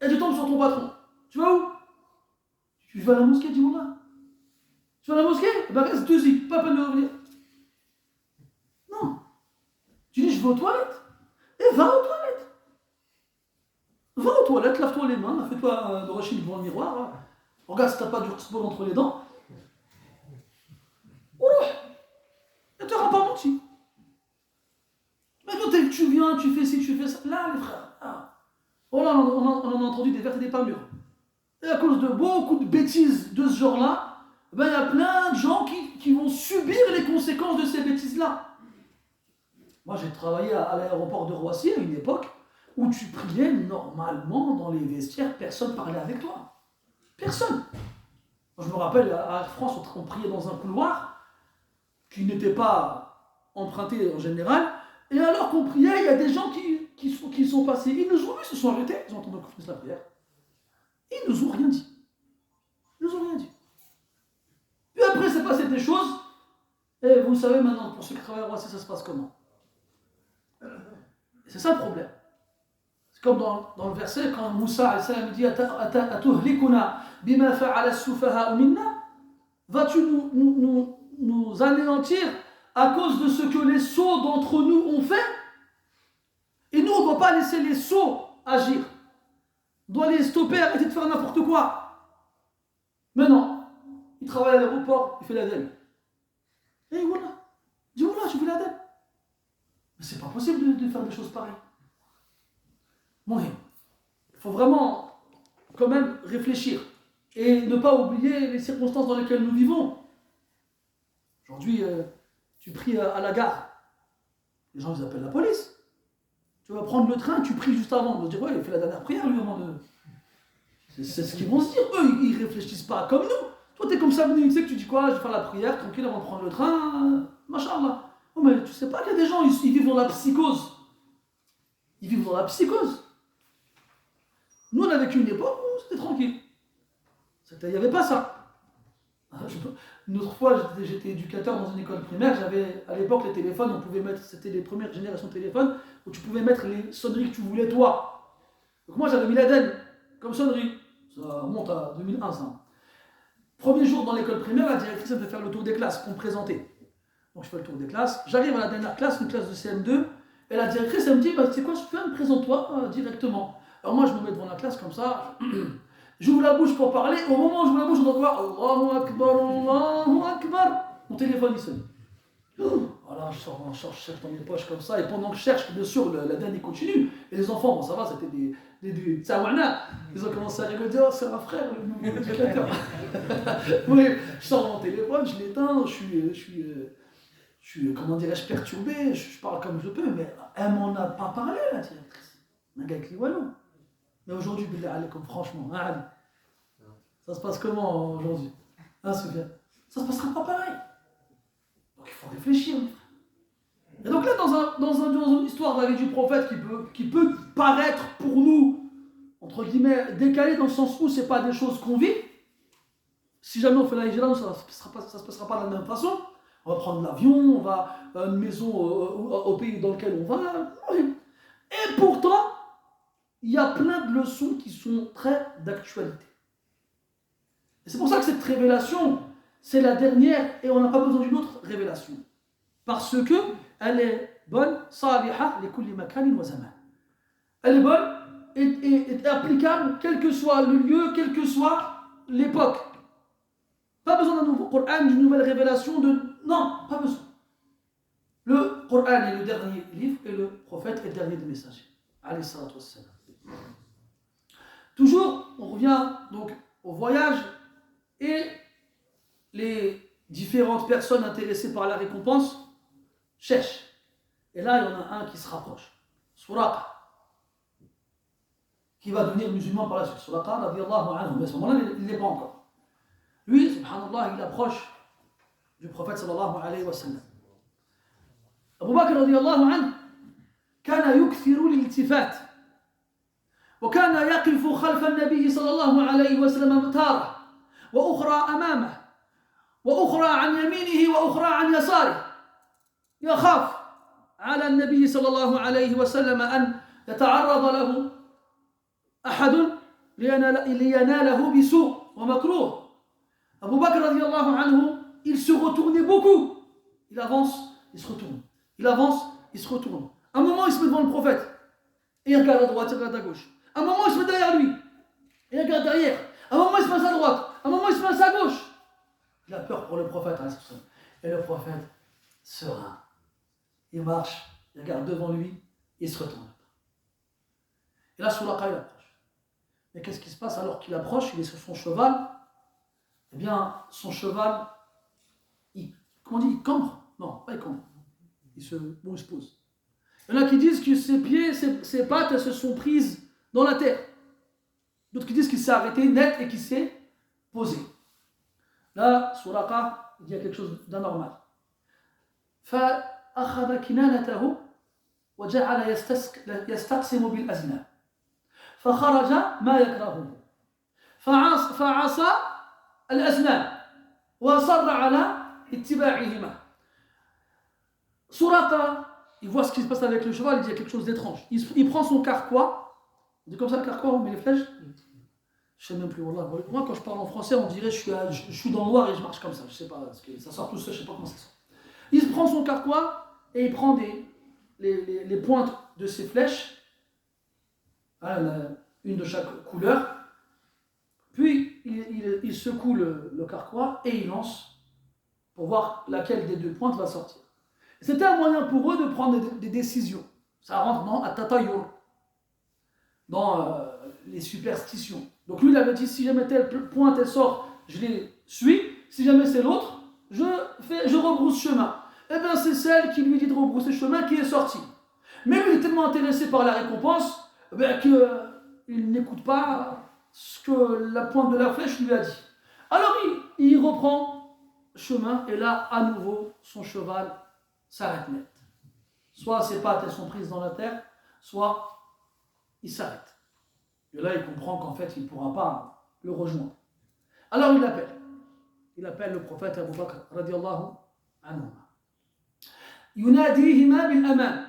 Et tu tombes sur ton patron. Tu vas où? Tu vas à la mosquée, dis-moi. Tu vas à la mosquée? Eh ben reste 2 pas peine de revenir. Non. Tu dis je vais aux toilettes. Et va aux toilettes. Va aux toilettes, lave-toi les mains, fais-toi de rachis devant le miroir. Hein. Regarde si t'as pas du sport entre les dents. Ouah. Et tu n'auras pas menti. Mais toi, tu viens, tu fais ci, tu fais ça. Là, les frères. Ah. Oh là, on en a entendu des vertes et des pas mûres. Et à cause de beaucoup de bêtises de ce genre-là, ben, il y a plein de gens qui vont subir les conséquences de ces bêtises-là. Moi, j'ai travaillé à l'aéroport de Roissy à une époque où tu priais normalement dans les vestiaires, personne ne parlait avec toi. Personne. Moi, je me rappelle, à Air France, on priait dans un couloir qui n'était pas emprunté en général, et alors qu'on priait, il y a des gens qui sont passés, ils nous ont vus, se sont arrêtés, ils ont entendu qu'on fasse la prière. Ils nous ont rien dit. Ils nous ont rien dit. Puis après, c'est passé des choses, et vous savez maintenant, pour ceux qui travaillent à Roissy, ça se passe comment? C'est ça le problème. C'est comme dans le verset, quand Moussa dit Atuhlikuna bima fa'ala as-sufaha'u minna, vas-tu nous anéantir à cause de ce que les sots d'entre nous ont fait? Et nous, on ne doit pas laisser les sots agir. On doit les stopper, arrêter de faire n'importe quoi. Mais non, il travaille à l'aéroport, il fait l'Adel. Et voilà, dis voilà, je fais l'Adel. Mais c'est pas possible de faire des choses pareilles. Bon, il faut vraiment quand même réfléchir et ne pas oublier les circonstances dans lesquelles nous vivons. Aujourd'hui, tu pries à la gare, les gens ils appellent la police. Tu vas prendre le train, tu pries juste avant. Ils vont se dire, ouais, il fait la dernière prière lui avant de. C'est ce qu'ils vont se dire. Eux, ils réfléchissent pas comme nous. Toi, t'es comme ça, tu sais que tu dis quoi? Je vais faire la prière tranquille avant de prendre le train. Machallah. Oh, mais tu sais pas qu'il y a des gens, ils vivent dans la psychose. Ils vivent dans la psychose. Nous, on a vécu une époque où c'était tranquille. Il n'y avait pas ça. Une autre fois, j'étais éducateur dans une école primaire. J'avais, à l'époque, les téléphones, on pouvait mettre, c'était les premières générations de téléphones, où tu pouvais mettre les sonneries que tu voulais, toi. Donc moi, j'avais mis l'Aden comme sonnerie. Ça remonte à 2001, ça. Premier jour dans l'école primaire, la directrice me fait faire le tour des classes qu'on me présentait. Donc je fais le tour des classes. J'arrive à la dernière classe, une classe de CM2, et la directrice, elle me dit, bah, tu sais quoi, présente-toi directement. Alors moi, je me mets devant la classe comme ça, j'ouvre la bouche pour parler, au moment où j'ouvre la bouche, j'entends quoi? Allahu Akbar, Allahu Akbar. Mon téléphone, il sonne. Voilà, je cherche dans mes poches comme ça, et pendant que je cherche, bien sûr, la dernière continue, et les enfants, bon ça va, c'était des tsawana, ils ont commencé à rigoler, oh c'est un frère, le éducateur. Oui, je sors mon téléphone, je l'éteins, je suis comment dirais-je, perturbé, je parle comme je peux, mais elle m'en a pas parlé, la directrice. Un gars qui walou. Mais aujourd'hui, comme franchement, ça se passe comment aujourd'hui? Sophia, ça se passera pas pareil. Donc il faut réfléchir. Et donc là, dans une histoire de la vie du prophète qui peut paraître pour nous, entre guillemets, décalée dans le sens où c'est pas des choses qu'on vit, si jamais on fait la hijra, ça se passera pas de la même façon. On va prendre l'avion, on va à une maison au pays dans lequel on va. Et pourtant, il y a plein de leçons qui sont très d'actualité. Et c'est pour ça que cette révélation, c'est la dernière et on n'a pas besoin d'une autre révélation. Parce que elle est bonne, saliha li kulli makanin wa zaman. Elle est bonne et applicable quel que soit le lieu, quelle que soit l'époque. Pas besoin d'un nouveau Coran, d'une nouvelle révélation, non, pas besoin. Le Coran est le dernier livre et le prophète est le dernier des messagers. Alayhi salatu wassalam. Toujours, on revient donc au voyage et les différentes personnes intéressées par la récompense cherchent. Et là, il y en a un qui se rapproche. Suraqa, qui va devenir musulman par la suite. Suraqa, radiyallahu anhu, mais à ce moment-là, il n'est pas encore. Lui, subhanallah, il approche du prophète sallallahu alayhi wa sallam. Abu Bakr radiyallahu anhu, كان يكثر الالتفات وكان يقف خلف النبي صلى الله عليه وسلم تارة وأخرى أمامه وأخرى عن يمينه وأخرى عن يساره يخاف على النبي صلى الله عليه وسلم أن يتعرض له أحد ليناله بسوء ومكروه. Abu Bakr radiallahu anhu, il se retournait beaucoup. Il avance, il se retourne. Il avance, il se retourne. À un moment, il se met devant le prophète. Et il regarde à droite, il regarde à gauche. À un moment, il se met derrière lui. Et il regarde derrière. À un moment, il se met à droite. À un moment, il se met à gauche. Il a peur pour le prophète. Et le prophète, serein. Il marche, il regarde devant lui, il se retourne. Et là, Suraqa, il approche. Mais qu'est-ce qui se passe alors qu'il approche? Il est sur son cheval. Eh bien, son cheval, comment on dit, il cambre? Non, pas il cambre. Il se pose. Il y en a qui disent que ses pieds, ses pattes, elles se sont prises dans la terre. D'autres qui disent qu'il s'est arrêté net et qu'il s'est posé. Là, Suraqa, il y a quelque chose d'anormal. فأخذ كنانته وجعل يستقسم بالأزنام فخرج ما يكرهه فعصى الأزنام وصر على اتباعهما. Suraqa, il voit ce qui se passe avec le cheval, il dit il y a quelque chose d'étrange. Il prend son carquois, on dit comme ça le carquois, on met les flèches. Je sais même plus, wallah. Moi quand je parle en français, on dirait je suis dans le noir et je marche comme ça. Je sais pas, parce que ça sort tout seul, je sais pas comment ça sort. Il prend son carquois et il prend les pointes de ses flèches, une de chaque couleur, puis il secoue le carquois et il lance pour voir laquelle des deux pointes va sortir. C'était un moyen pour eux de prendre des décisions. Ça rentre dans At-Tatayur, dans les superstitions. Donc lui il avait dit si jamais telle pointe elle sort, je les suis, si jamais c'est l'autre, je rebrousse chemin. Eh bien c'est celle qui lui dit de rebrousser chemin qui est sortie. Mais lui il est tellement intéressé par la récompense qu'il n'écoute pas ce que la pointe de la flèche lui a dit. Alors il reprend chemin et là à nouveau son cheval s'arrête net. Soit ses pattes elles sont prises dans la terre, soit il s'arrête. Et là il comprend qu'en fait il ne pourra pas le rejoindre. Alors il appelle le prophète Abu Bakr radiallahu anhu. Yunadihima bil aman.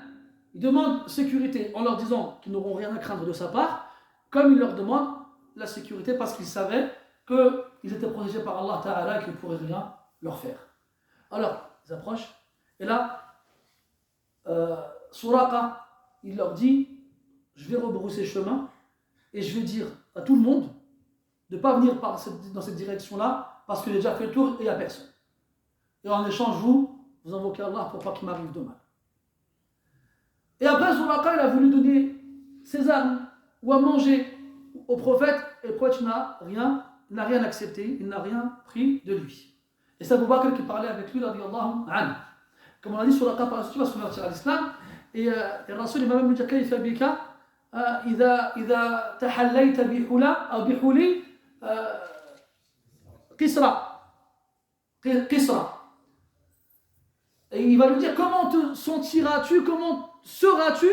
Il demande sécurité en leur disant qu'ils n'auront rien à craindre de sa part, comme il leur demande la sécurité parce qu'ils savaient qu'ils étaient protégés par Allah Ta'ala et qu'ils ne pourraient rien leur faire. Alors, ils approchent, et là, Suraqa, il leur dit, je vais rebrousser chemin, et je vais dire à tout le monde de ne pas venir dans cette direction-là, parce qu'il a déjà fait le tour et il n'y a personne. Et en échange, vous invoquez Allah pour pas qu'il m'arrive de mal. Et après, Suraqa, il a voulu donner ses armes ou à manger au prophète, et le prophète n'a rien accepté, il n'a rien pris de lui. Et c'est Abu Bakr qui parlait avec lui, radiyallahu anhu. Comme on a dit, Suraqa par la suite va se convertir à l'islam, et le Rasul il va même lui dire kayfa bika idha tahallayta bihula ou bihuli Qisra. Et il va lui dire comment te sentiras-tu, comment seras-tu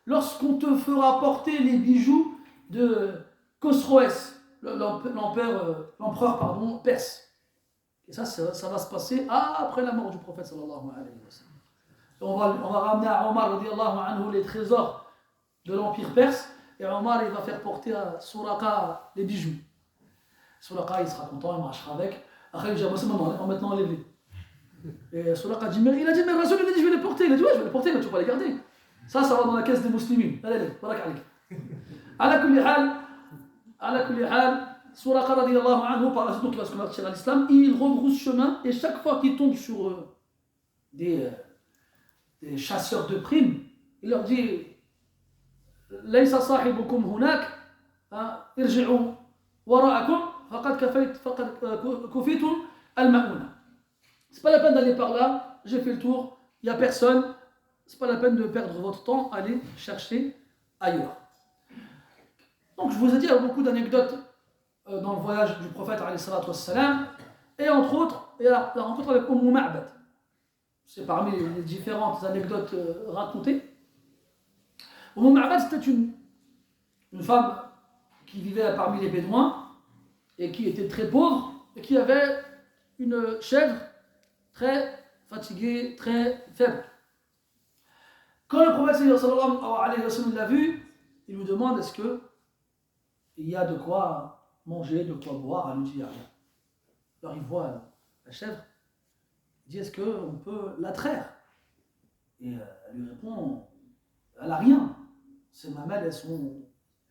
lorsqu'on te fera porter les bijoux de Khosroès, l'empereur perse. Et ça va se passer après la mort du prophète sallallahu alayhi wa sallam. On va ramener à Omar radiallahu anhu les trésors de l'empire perse, et Omar il va faire porter à Suraqa les bijoux. Suraqa il sera content, il marchera avec. Après il dit moi c'est maintenant enlève-les. Et Suraqa dit mais il a dit mais Rasoul il a dit je vais les porter. Il a dit ouais je vais les porter mais tu vas pas les garder. Ça va dans la caisse des musulmans. Allez, barak alik. Ala kulli hal, Suraqa radiyallahu anhu par la suite donc il va se convertir à l'islam, il rebrousse chemin et chaque fois qu'il tombe sur des chasseurs de primes, il leur dit laysa sahibukum hunak irji'u wara'akum faqad kufitum al-ma'una. C'est pas la peine d'aller par là, j'ai fait le tour, il n'y a personne, c'est pas la peine de perdre votre temps, allez chercher ailleurs. Donc je vous ai dit, il y a beaucoup d'anecdotes dans le voyage du prophète alayhi salatu wassalam, et entre autres, il y a la rencontre avec Ma'bad. C'est parmi les différentes anecdotes racontées. Ma'bad c'était une femme qui vivait parmi les Bédouins et qui était très pauvre et qui avait une chèvre très fatiguée, très faible. Quand le prophète sallallahu alayhi wa sallam l'a vu, il lui demande est-ce qu'il y a de quoi manger, de quoi boire. Elle lui dit il n'y a rien. Alors il voit la chèvre, il dit est-ce qu'on peut la traire? Et elle lui répond elle n'a rien. Ses mamelles elles sont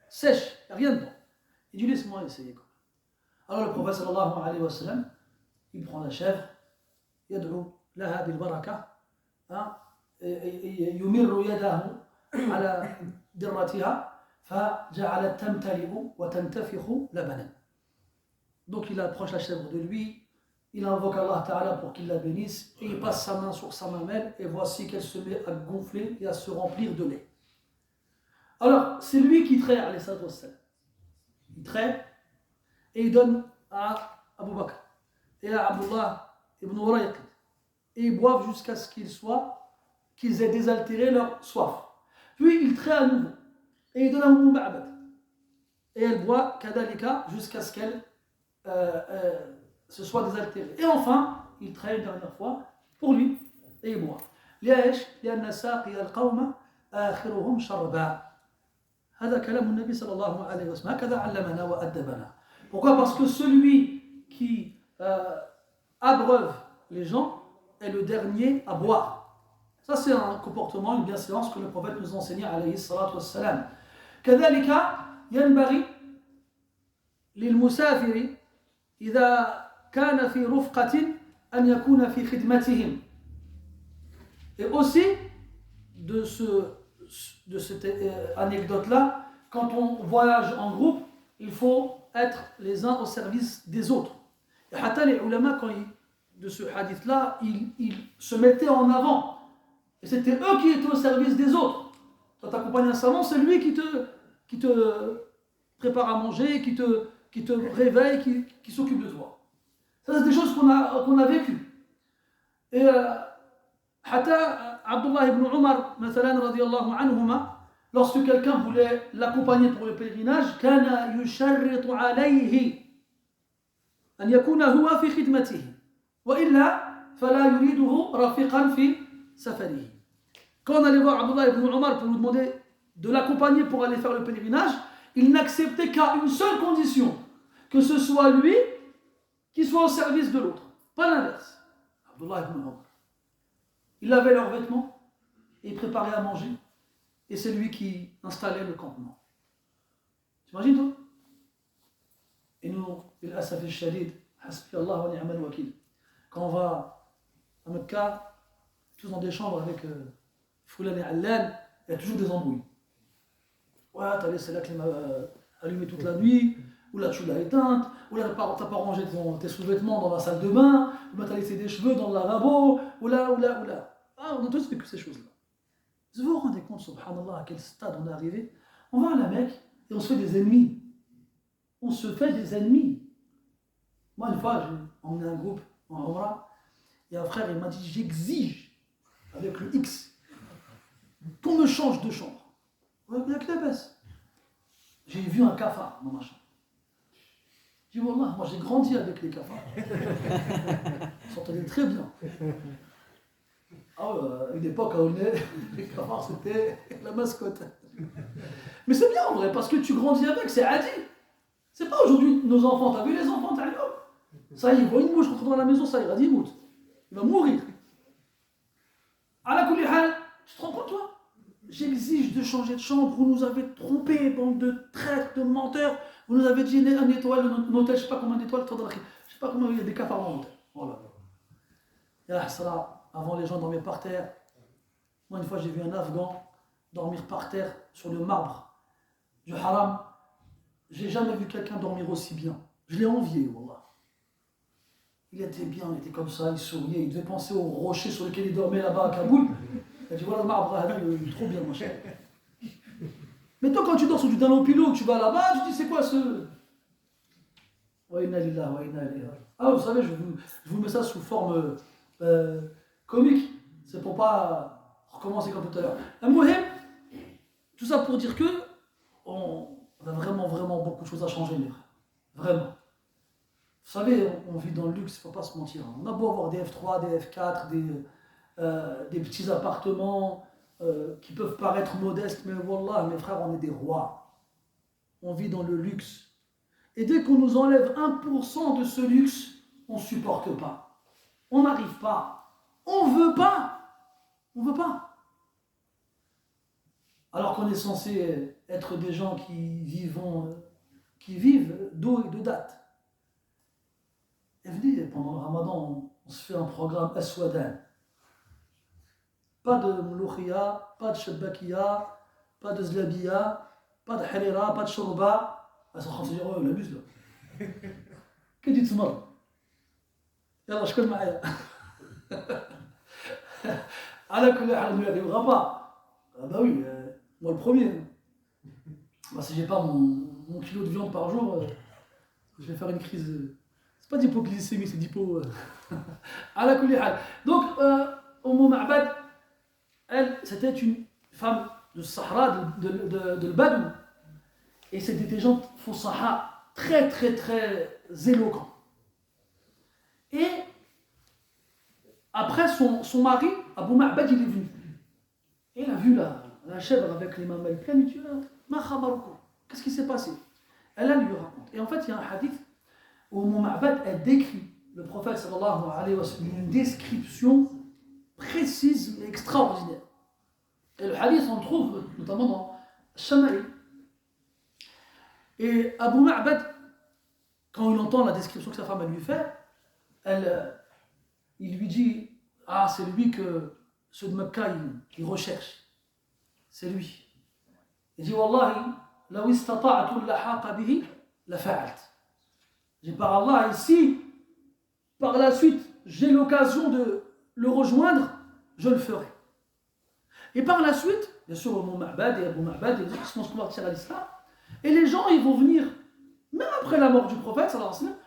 sèches, il n'y a rien dedans. Il dit laisse-moi essayer. Alors le prophète sallallahu alayhi wa sallam, il prend la chèvre, يدعو لها بالبركة يمر يده على درتها فجعلت تمتلئ وتنتفخ لبنا. Donc il approche la chèvre de lui, il invoque Allah Ta'ala pour qu'il la bénisse et il passe sa main sur sa mamelle et voici qu'elle se met à gonfler et à se remplir de lait. Alors c'est lui qui traite, alayhi salatu wassalam. Il traite et il donne à Abu Bakr et à Abdullah ibn Urayq et ils boivent jusqu'à ce qu'ils aient désaltéré leur soif. Puis il traite à nouveau et il donne à Umm Ma'bad et elle boit kadalika jusqu'à ce qu'elle se soit désaltérée. Et enfin, il traite une dernière fois pour lui et il boit. ليش؟ لأن ساقي القوم آخرهم شربا. هذا كلام النبي صلى الله عليه وسلم هكذا علمنا وأدبنا. Pourquoi? Parce que celui qui abreuve les gens est le dernier à boire. Ça c'est un comportement, une bienséance que le prophète nous enseignait عليه الصلاة والسلام. كذلك ينبغي للمسافر إذا كان في رفقة أن يكون في خدمتهم. Et aussi de cette anecdote-là, quand on voyage en groupe, il faut être les uns au service des autres. Et hatta les ulama, de ce hadith-là, ils se mettaient en avant. Et c'était eux qui étaient au service des autres. Quand tu accompagnes un savant, c'est lui qui te prépare à manger, qui te réveille, qui s'occupe de toi. Ça, c'est des choses qu'on a vécues. Et hatta Abdullah ibn Umar, مثلا, radiallahu anhuma, lorsque quelqu'un voulait l'accompagner pour le pèlerinage, كان يشرط عليه أن يكون هو في خدمته وإلا فلا يريده رفيقا في سفره. Quand on allait voir Abdullah ibn Umar pour lui demander de l'accompagner pour aller faire le pèlerinage, il n'acceptait qu'à une seule condition, que ce soit lui qui soit au service de l'autre, pas l'inverse. Abdullah ibn Umar. Il lavait leurs vêtements et il préparait à manger et c'est lui qui installait le campement. T'imagines toi? Et nous, بالأسف الشديد, حسبي الله ونعم الوكيل. Quand on va à Mecca, tous dans des chambres avec Foulan et Allan, il y a toujours des embrouilles. Ouais, t'as laissé la clim allumée toute la nuit, ou là tu l'as éteinte, ou là t'as pas rangé tes sous-vêtements dans la salle de bain, ou là t'as laissé des cheveux dans le lavabo, ou là. Ah, on a tous vécu ces choses-là. Vous vous rendez compte, subhanallah, à quel stade on est arrivé? On va à la Mecque et on se fait des ennemis. On se fait des ennemis. Moi, une fois, j'ai emmené un groupe en Umrah, et un frère, il m'a dit, j'exige, avec le X, qu'on me change de chambre. Ouais, bien que la baisse. J'ai vu un cafard dans ma chambre. J'ai dit, Wallah, moi j'ai grandi avec les cafards. Ils s'entendaient très bien. Ah ouais, à une époque, à Aulnay, les cafards c'était la mascotte. Mais c'est bien en vrai, parce que tu grandis avec, c'est adi. C'est pas aujourd'hui nos enfants, t'as vu les enfants, t'as vu? Ça y est, il voit une mouche rentrer dans la maison, ça ira, il va mourir. À la Koulihal, tu te rends compte toi? J'exige de changer de chambre, vous nous avez trompés, bande de traîtres, de menteurs, vous nous avez dit un étoile, un hôtel, je sais pas combien d'étoiles, je sais pas combien il y a des cafards dans l'hôtel. Voilà. Ya Salah, avant les gens dormaient par terre. Moi une fois j'ai vu un Afghan dormir par terre sur le marbre du haram. J'ai jamais vu quelqu'un dormir aussi bien. Je l'ai envié, wallah. Il était bien, il était comme ça, il souriait, il devait penser au rocher sur lequel il dormait là-bas à Kaboul. Il a dit voilà le marbre, il est trop bien, mon cher. Mais toi, quand tu dors sur du Danopilo, tu vas là-bas, tu dis c'est quoi ce. Wa inna lillahi wa inna ilayhi raji'un. Ah, vous savez, je vous mets ça sous forme comique. C'est pour pas recommencer comme tout à l'heure. Al-Muhim, tout ça pour dire que on a vraiment beaucoup de choses à changer, mes frères. Vraiment. savez, on vit dans le luxe, il ne faut pas se mentir. On a beau avoir des F3, des F4, des petits appartements qui peuvent paraître modestes, mais wallah, mes frères, on est des rois. On vit dans le luxe. Et dès qu'on nous enlève 1% de ce luxe, on ne supporte pas. On n'arrive pas. On ne veut pas. On ne veut pas. Alors qu'on est censé être des gens qui vivent d'eau et de dattes. Et venez, pendant le ramadan, on se fait un programme Aswadan. Pas de mloukhia, pas de shabakia, pas de zlabia, pas de harira, pas de shorba. Ils sont en train de se dire, oh, il abuse là. Que dit Tsumar? Yallah, je connais معايا. على كل حال, on n'y arrivera pas. Ah bah oui, moi le premier. Bah, si j'ai pas mon kilo de viande par jour, je vais faire une crise. C'est pas d'hypoglycémie, c'est d'hypo. على كل حال. Donc, Ma'bad, elle, c'était une femme de Sahara, de Badou. Et c'était des gens Fussaha, très très très éloquents. Et après, son mari, Abu Ma'bad, il est venu. Et il a vu la chèvre avec les mains mal pleines. Il dit, Ma khabarukum, qu'est-ce qui s'est passé? Elle lui raconte. Et en fait, il y a un hadith où Abu Ma'bad, elle décrit le prophète sallallahu alayhi wa sallam, une description précise et extraordinaire. Et le hadith, on le trouve notamment dans Shama'il. Et Abu Ma'bad, quand il entend la description que sa femme lui fait, il lui dit, ah, c'est lui que ceux de Mecca, ils recherchent. C'est lui. Il dit, Wallahi, law istata'tu lahaqa bihi, la fa'alt. J'ai par Allah, ici, par la suite, j'ai l'occasion de le rejoindre, je le ferai. Et par la suite, bien sûr, Abu Ma'bad et Abu Ma'bad, ils vont se convertir à l'islam. Et les gens, ils vont venir, même après la mort du prophète, sallallahu alayhi wa sallam,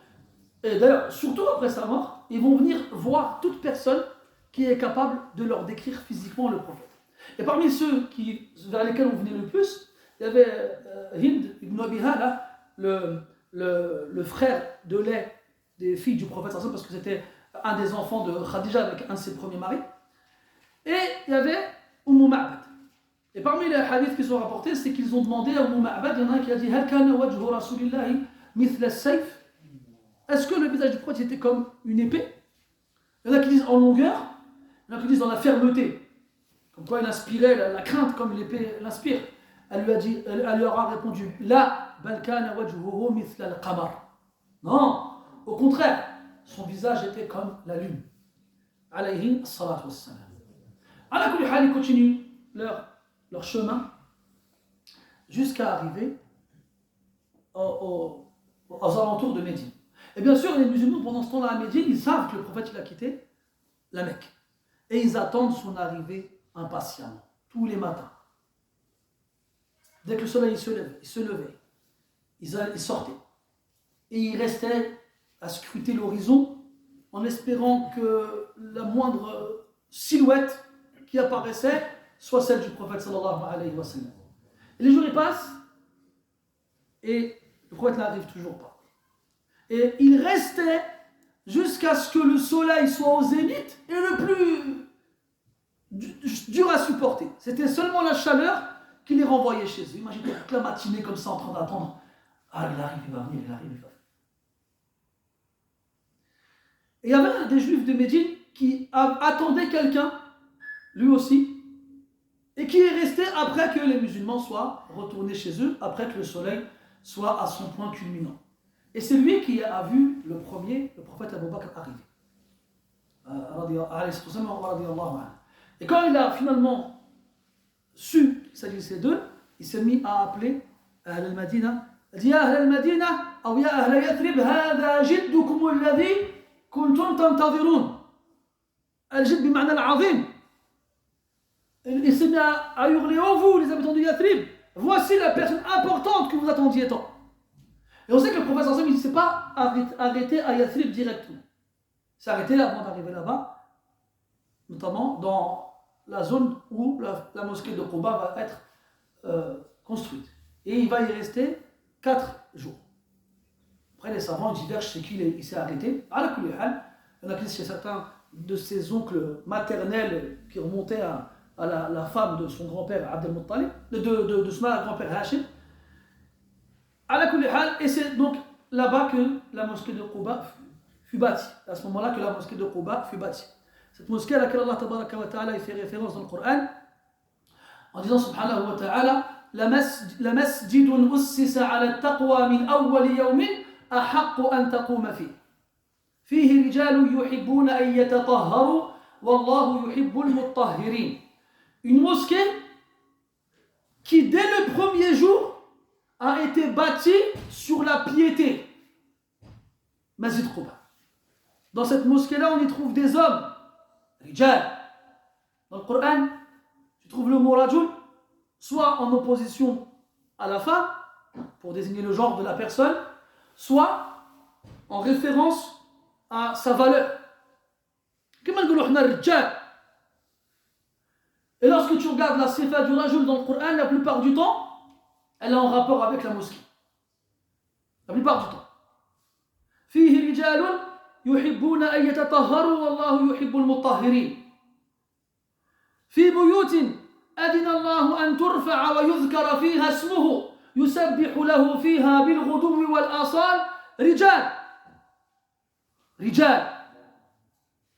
et d'ailleurs, surtout après sa mort, ils vont venir voir toute personne qui est capable de leur décrire physiquement le prophète. Et parmi ceux vers lesquels on venait le plus, il y avait Hind ibn Abi Hala, le frère de lait des filles du prophète, parce que c'était un des enfants de Khadija avec un de ses premiers maris. Et il y avait Ma'bad. Et parmi les hadiths qui sont rapportés, c'est qu'ils ont demandé à Ma'bad, il y en a un qui a dit Hal kana wajhu rasulillahi mithla as-sayf? Est-ce que le visage du prophète était comme une épée? Il y en a qui disent en longueur, il y en a qui disent dans la fermeté. Comme quoi il inspirait la crainte comme l'épée l'inspire. Elle leur a répondu La bal kana wajhuhu mithla al-qamar. Non, au contraire, son visage était comme la lune. Alayhi as-salatu was-salam. Ala kulli hal, ils continuent leur chemin jusqu'à arriver aux alentours de Médine. Et bien sûr, les musulmans, pendant ce temps-là à Médine, ils savent que le prophète il a quitté la Mecque. Et ils attendent son arrivée impatiemment, tous les matins. Dès que le soleil se levait, ils sortaient. Et ils restaient à scruter l'horizon en espérant que la moindre silhouette qui apparaissait soit celle du prophète sallallahu alayhi wa sallam. Et les jours y passent et le prophète n'arrive toujours pas. Et il restait jusqu'à ce que le soleil soit au zénith et le plus dur à supporter. C'était seulement la chaleur qui les renvoyait chez eux. Imaginez toute la matinée comme ça en train d'attendre. Ah, il arrive, il va venir, il arrive, il va venir. Et il y avait des juifs de Médine qui attendaient quelqu'un, lui aussi, et qui est resté après que les musulmans soient retournés chez eux, après que le soleil soit à son point culminant. Et c'est lui qui a vu le prophète Abu Bakr arriver. Et quand il a finalement su qu'il s'agissait d'eux, il s'est mis à appeler Ahl al-Madina. Il dit Ya Ahl al-Madina, ou Ya Ahl Yathrib, hada jiddukum alladhi kuntum tantadirun. Al-Jidd bima'na al-azim. Il s'est mis à hurler, oh vous les habitants de Yathrib, voici la personne importante que vous attendiez tant. Et on sait que le prophète il ne s'est pas arrêté à Yathrib directement. Il s'est arrêté avant d'arriver là-bas, notamment dans la zone où la mosquée de Quba va être construite. Et il va y rester 4 jours. Après, les savants divergent, c'est qu'il s'est arrêté. À la kulli hal, il y en a qui disent chez certains de ses oncles maternels qui remontaient à la femme de son grand-père Abd al-Muttalib, de son grand-père Hashim. À la kulli hal, et c'est donc là-bas que la mosquée de Quba fut bâtie. À ce moment-là que la mosquée de Quba fut bâtie. Cette mosquée à laquelle Allah tabaraka wa ta'ala fait référence dans le Coran, en disant subhanahu wa ta'ala, لمسجد أسس على التقوى من أول يوم أحق أن تقوم فيه رجال يحبون أن يتطهروا والله يحب المطهرين. Une mosquée qui dès le premier jour a été bâtie sur la piété. Masjid Quba. Dans cette mosquée-là, on y trouve des hommes, rijal. Dans le Coran, tu trouves le mot rajul, soit en opposition à la femme, pour désigner le genre de la personne, soit en référence à sa valeur. Et lorsque tu regardes la sifa du rajul dans le Coran, la plupart du temps, elle est en rapport avec la mosquée. La plupart du temps. فيه رجال يحبون أن يتطهروا والله يحب المطهرين. في بيوت أذن الله أن ترفع ويذكر فيها اسمه يسبح له فيها بالغدو والآصال رجال.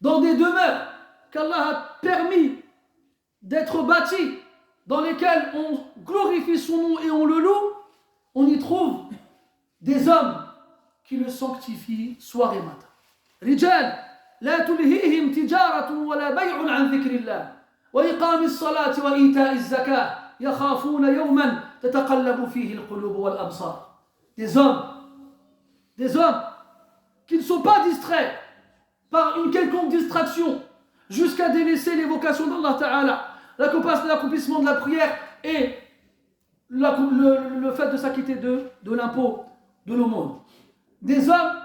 Dans des demeures qu'Allah a permis d'être bâties, dans lesquelles on glorifie son nom et on le loue, on y trouve des hommes qui le sanctifient soir et matin. رجال لا تلهيهم تجارة ولا بيع عن ذكر الله وإقام الصلاة وإيتاء الزكاة يخافون يوما تتقلب فيه القلوب والأبصار. Des hommes qui ne sont pas distraits par une quelconque distraction jusqu'à délaisser l'évocation d'Allah Ta'ala, l'accomplissement de la prière et le fait de s'acquitter de l'impôt de l'aumône. Des hommes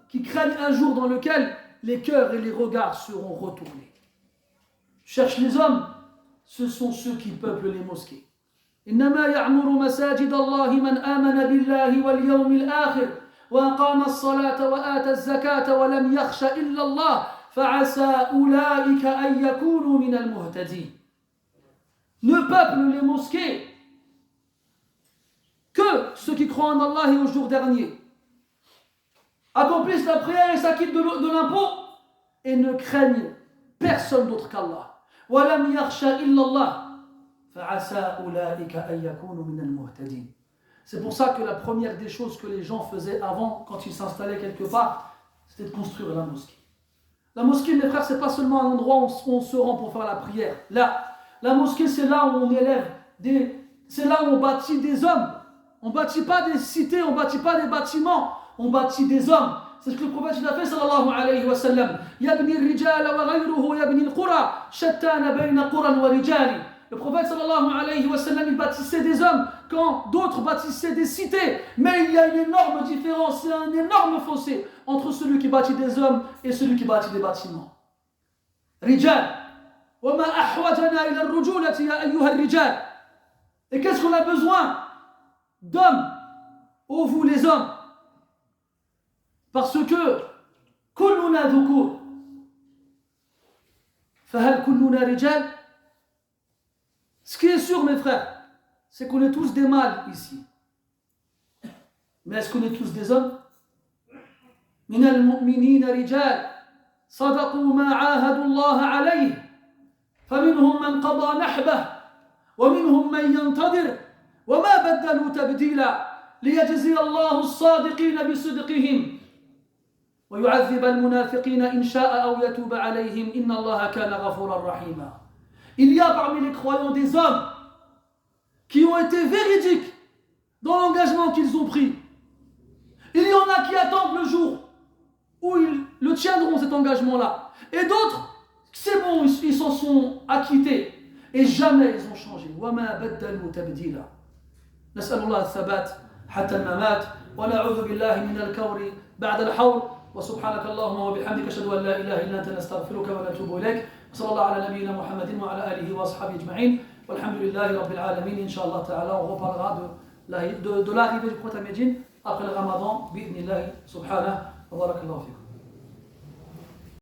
qui craignent un jour dans lequel les cœurs et les regards seront retournés. Cherche les hommes, ce sont ceux qui peuplent les mosquées. إنما يعمر مساجد الله من آمن بالله واليوم الآخر وأقام الصلاة وآتى الزكاة ولم يخش إلا الله فعسى أولئك أن يكونوا من المهتدين. Ne peuplent les mosquées que ceux qui croient en Allah et au jour dernier, accomplissent la prière et s'acquittent de l'impôt et ne craignent personne d'autre qu'Allah. وَلَمْ يَخْشَ إِلَّا اللَّهِ فَعَسَى أُولَٰئِكَ أَن يَكُونُوا مِنَ الْمُهْتَدِينَ. C'est pour ça que la première des choses que les gens faisaient avant, quand ils s'installaient quelque part, c'était de construire la mosquée. La mosquée, mes frères, c'est pas seulement un endroit où on se rend pour faire la prière. Là, la mosquée, c'est là où on élève c'est là où on bâtit des hommes. On bâtit pas des cités, on bâtit pas des bâtiments, on bâtit des hommes. C'est ce que le prophète a fait, sallallahu alayhi wa sallam. Yabni al-rijal wa ghayruhu yabni al-qura, shattana bayna quran wa rijali. Le prophète sallallahu alayhi wa sallam, il bâtissait des hommes quand d'autres bâtissaient des cités. Mais il y a une énorme différence, c'est un énorme fossé entre celui qui bâtit des hommes et celui qui bâtit des bâtiments. Rijal. Wa ma ahwajana ila ar-rujulati ya ayyuha ar-rijal. Et qu'est-ce qu'on a besoin d'hommes, ô vous les hommes? Parce que كلنا ذكور فهل كلنا رجال. Ce qui est sûr, mes frères, c'est qu'on est tous des mâles ici. Mais est-ce qu'on est tous des hommes? من المؤمنين رجال صدقوا ما عاهدوا الله عليه فمنهم من قضى نحبه ومنهم من ينتظر وما بدلوا تبديلا ليجزي الله الصادقين بصدقهم ويعذب المنافقين إن شاء أو يتوب عليهم إن الله كان غفورا رحيما. Il y a parmi les croyants des hommes qui ont été véridiques dans l'engagement qu'ils ont pris. Il y en a qui attendent le jour où ils le tiendront, cet engagement-là. Et d'autres, c'est bon, ils s'en sont acquittés. Et jamais ils ont changé. وَمَا بَدَّلُوا تَبْدِيلًا. نسأل الله الثبات حتى الممات ونعوذ بالله من الكور بعد الحور وسبحانك اللهم وبحمدك أشهد أن لا إله إلا أنت نستغفرك ونتوب إليك وصلى الله على نبينا محمد وعلى آله وأصحابه أجمعين والحمد لله رب العالمين. إن شاء الله تعالى on reparlera de l'arrivée du prophète à Médine après le Ramadan, bi'idnillahi subhanahu wa barakallahu fikum.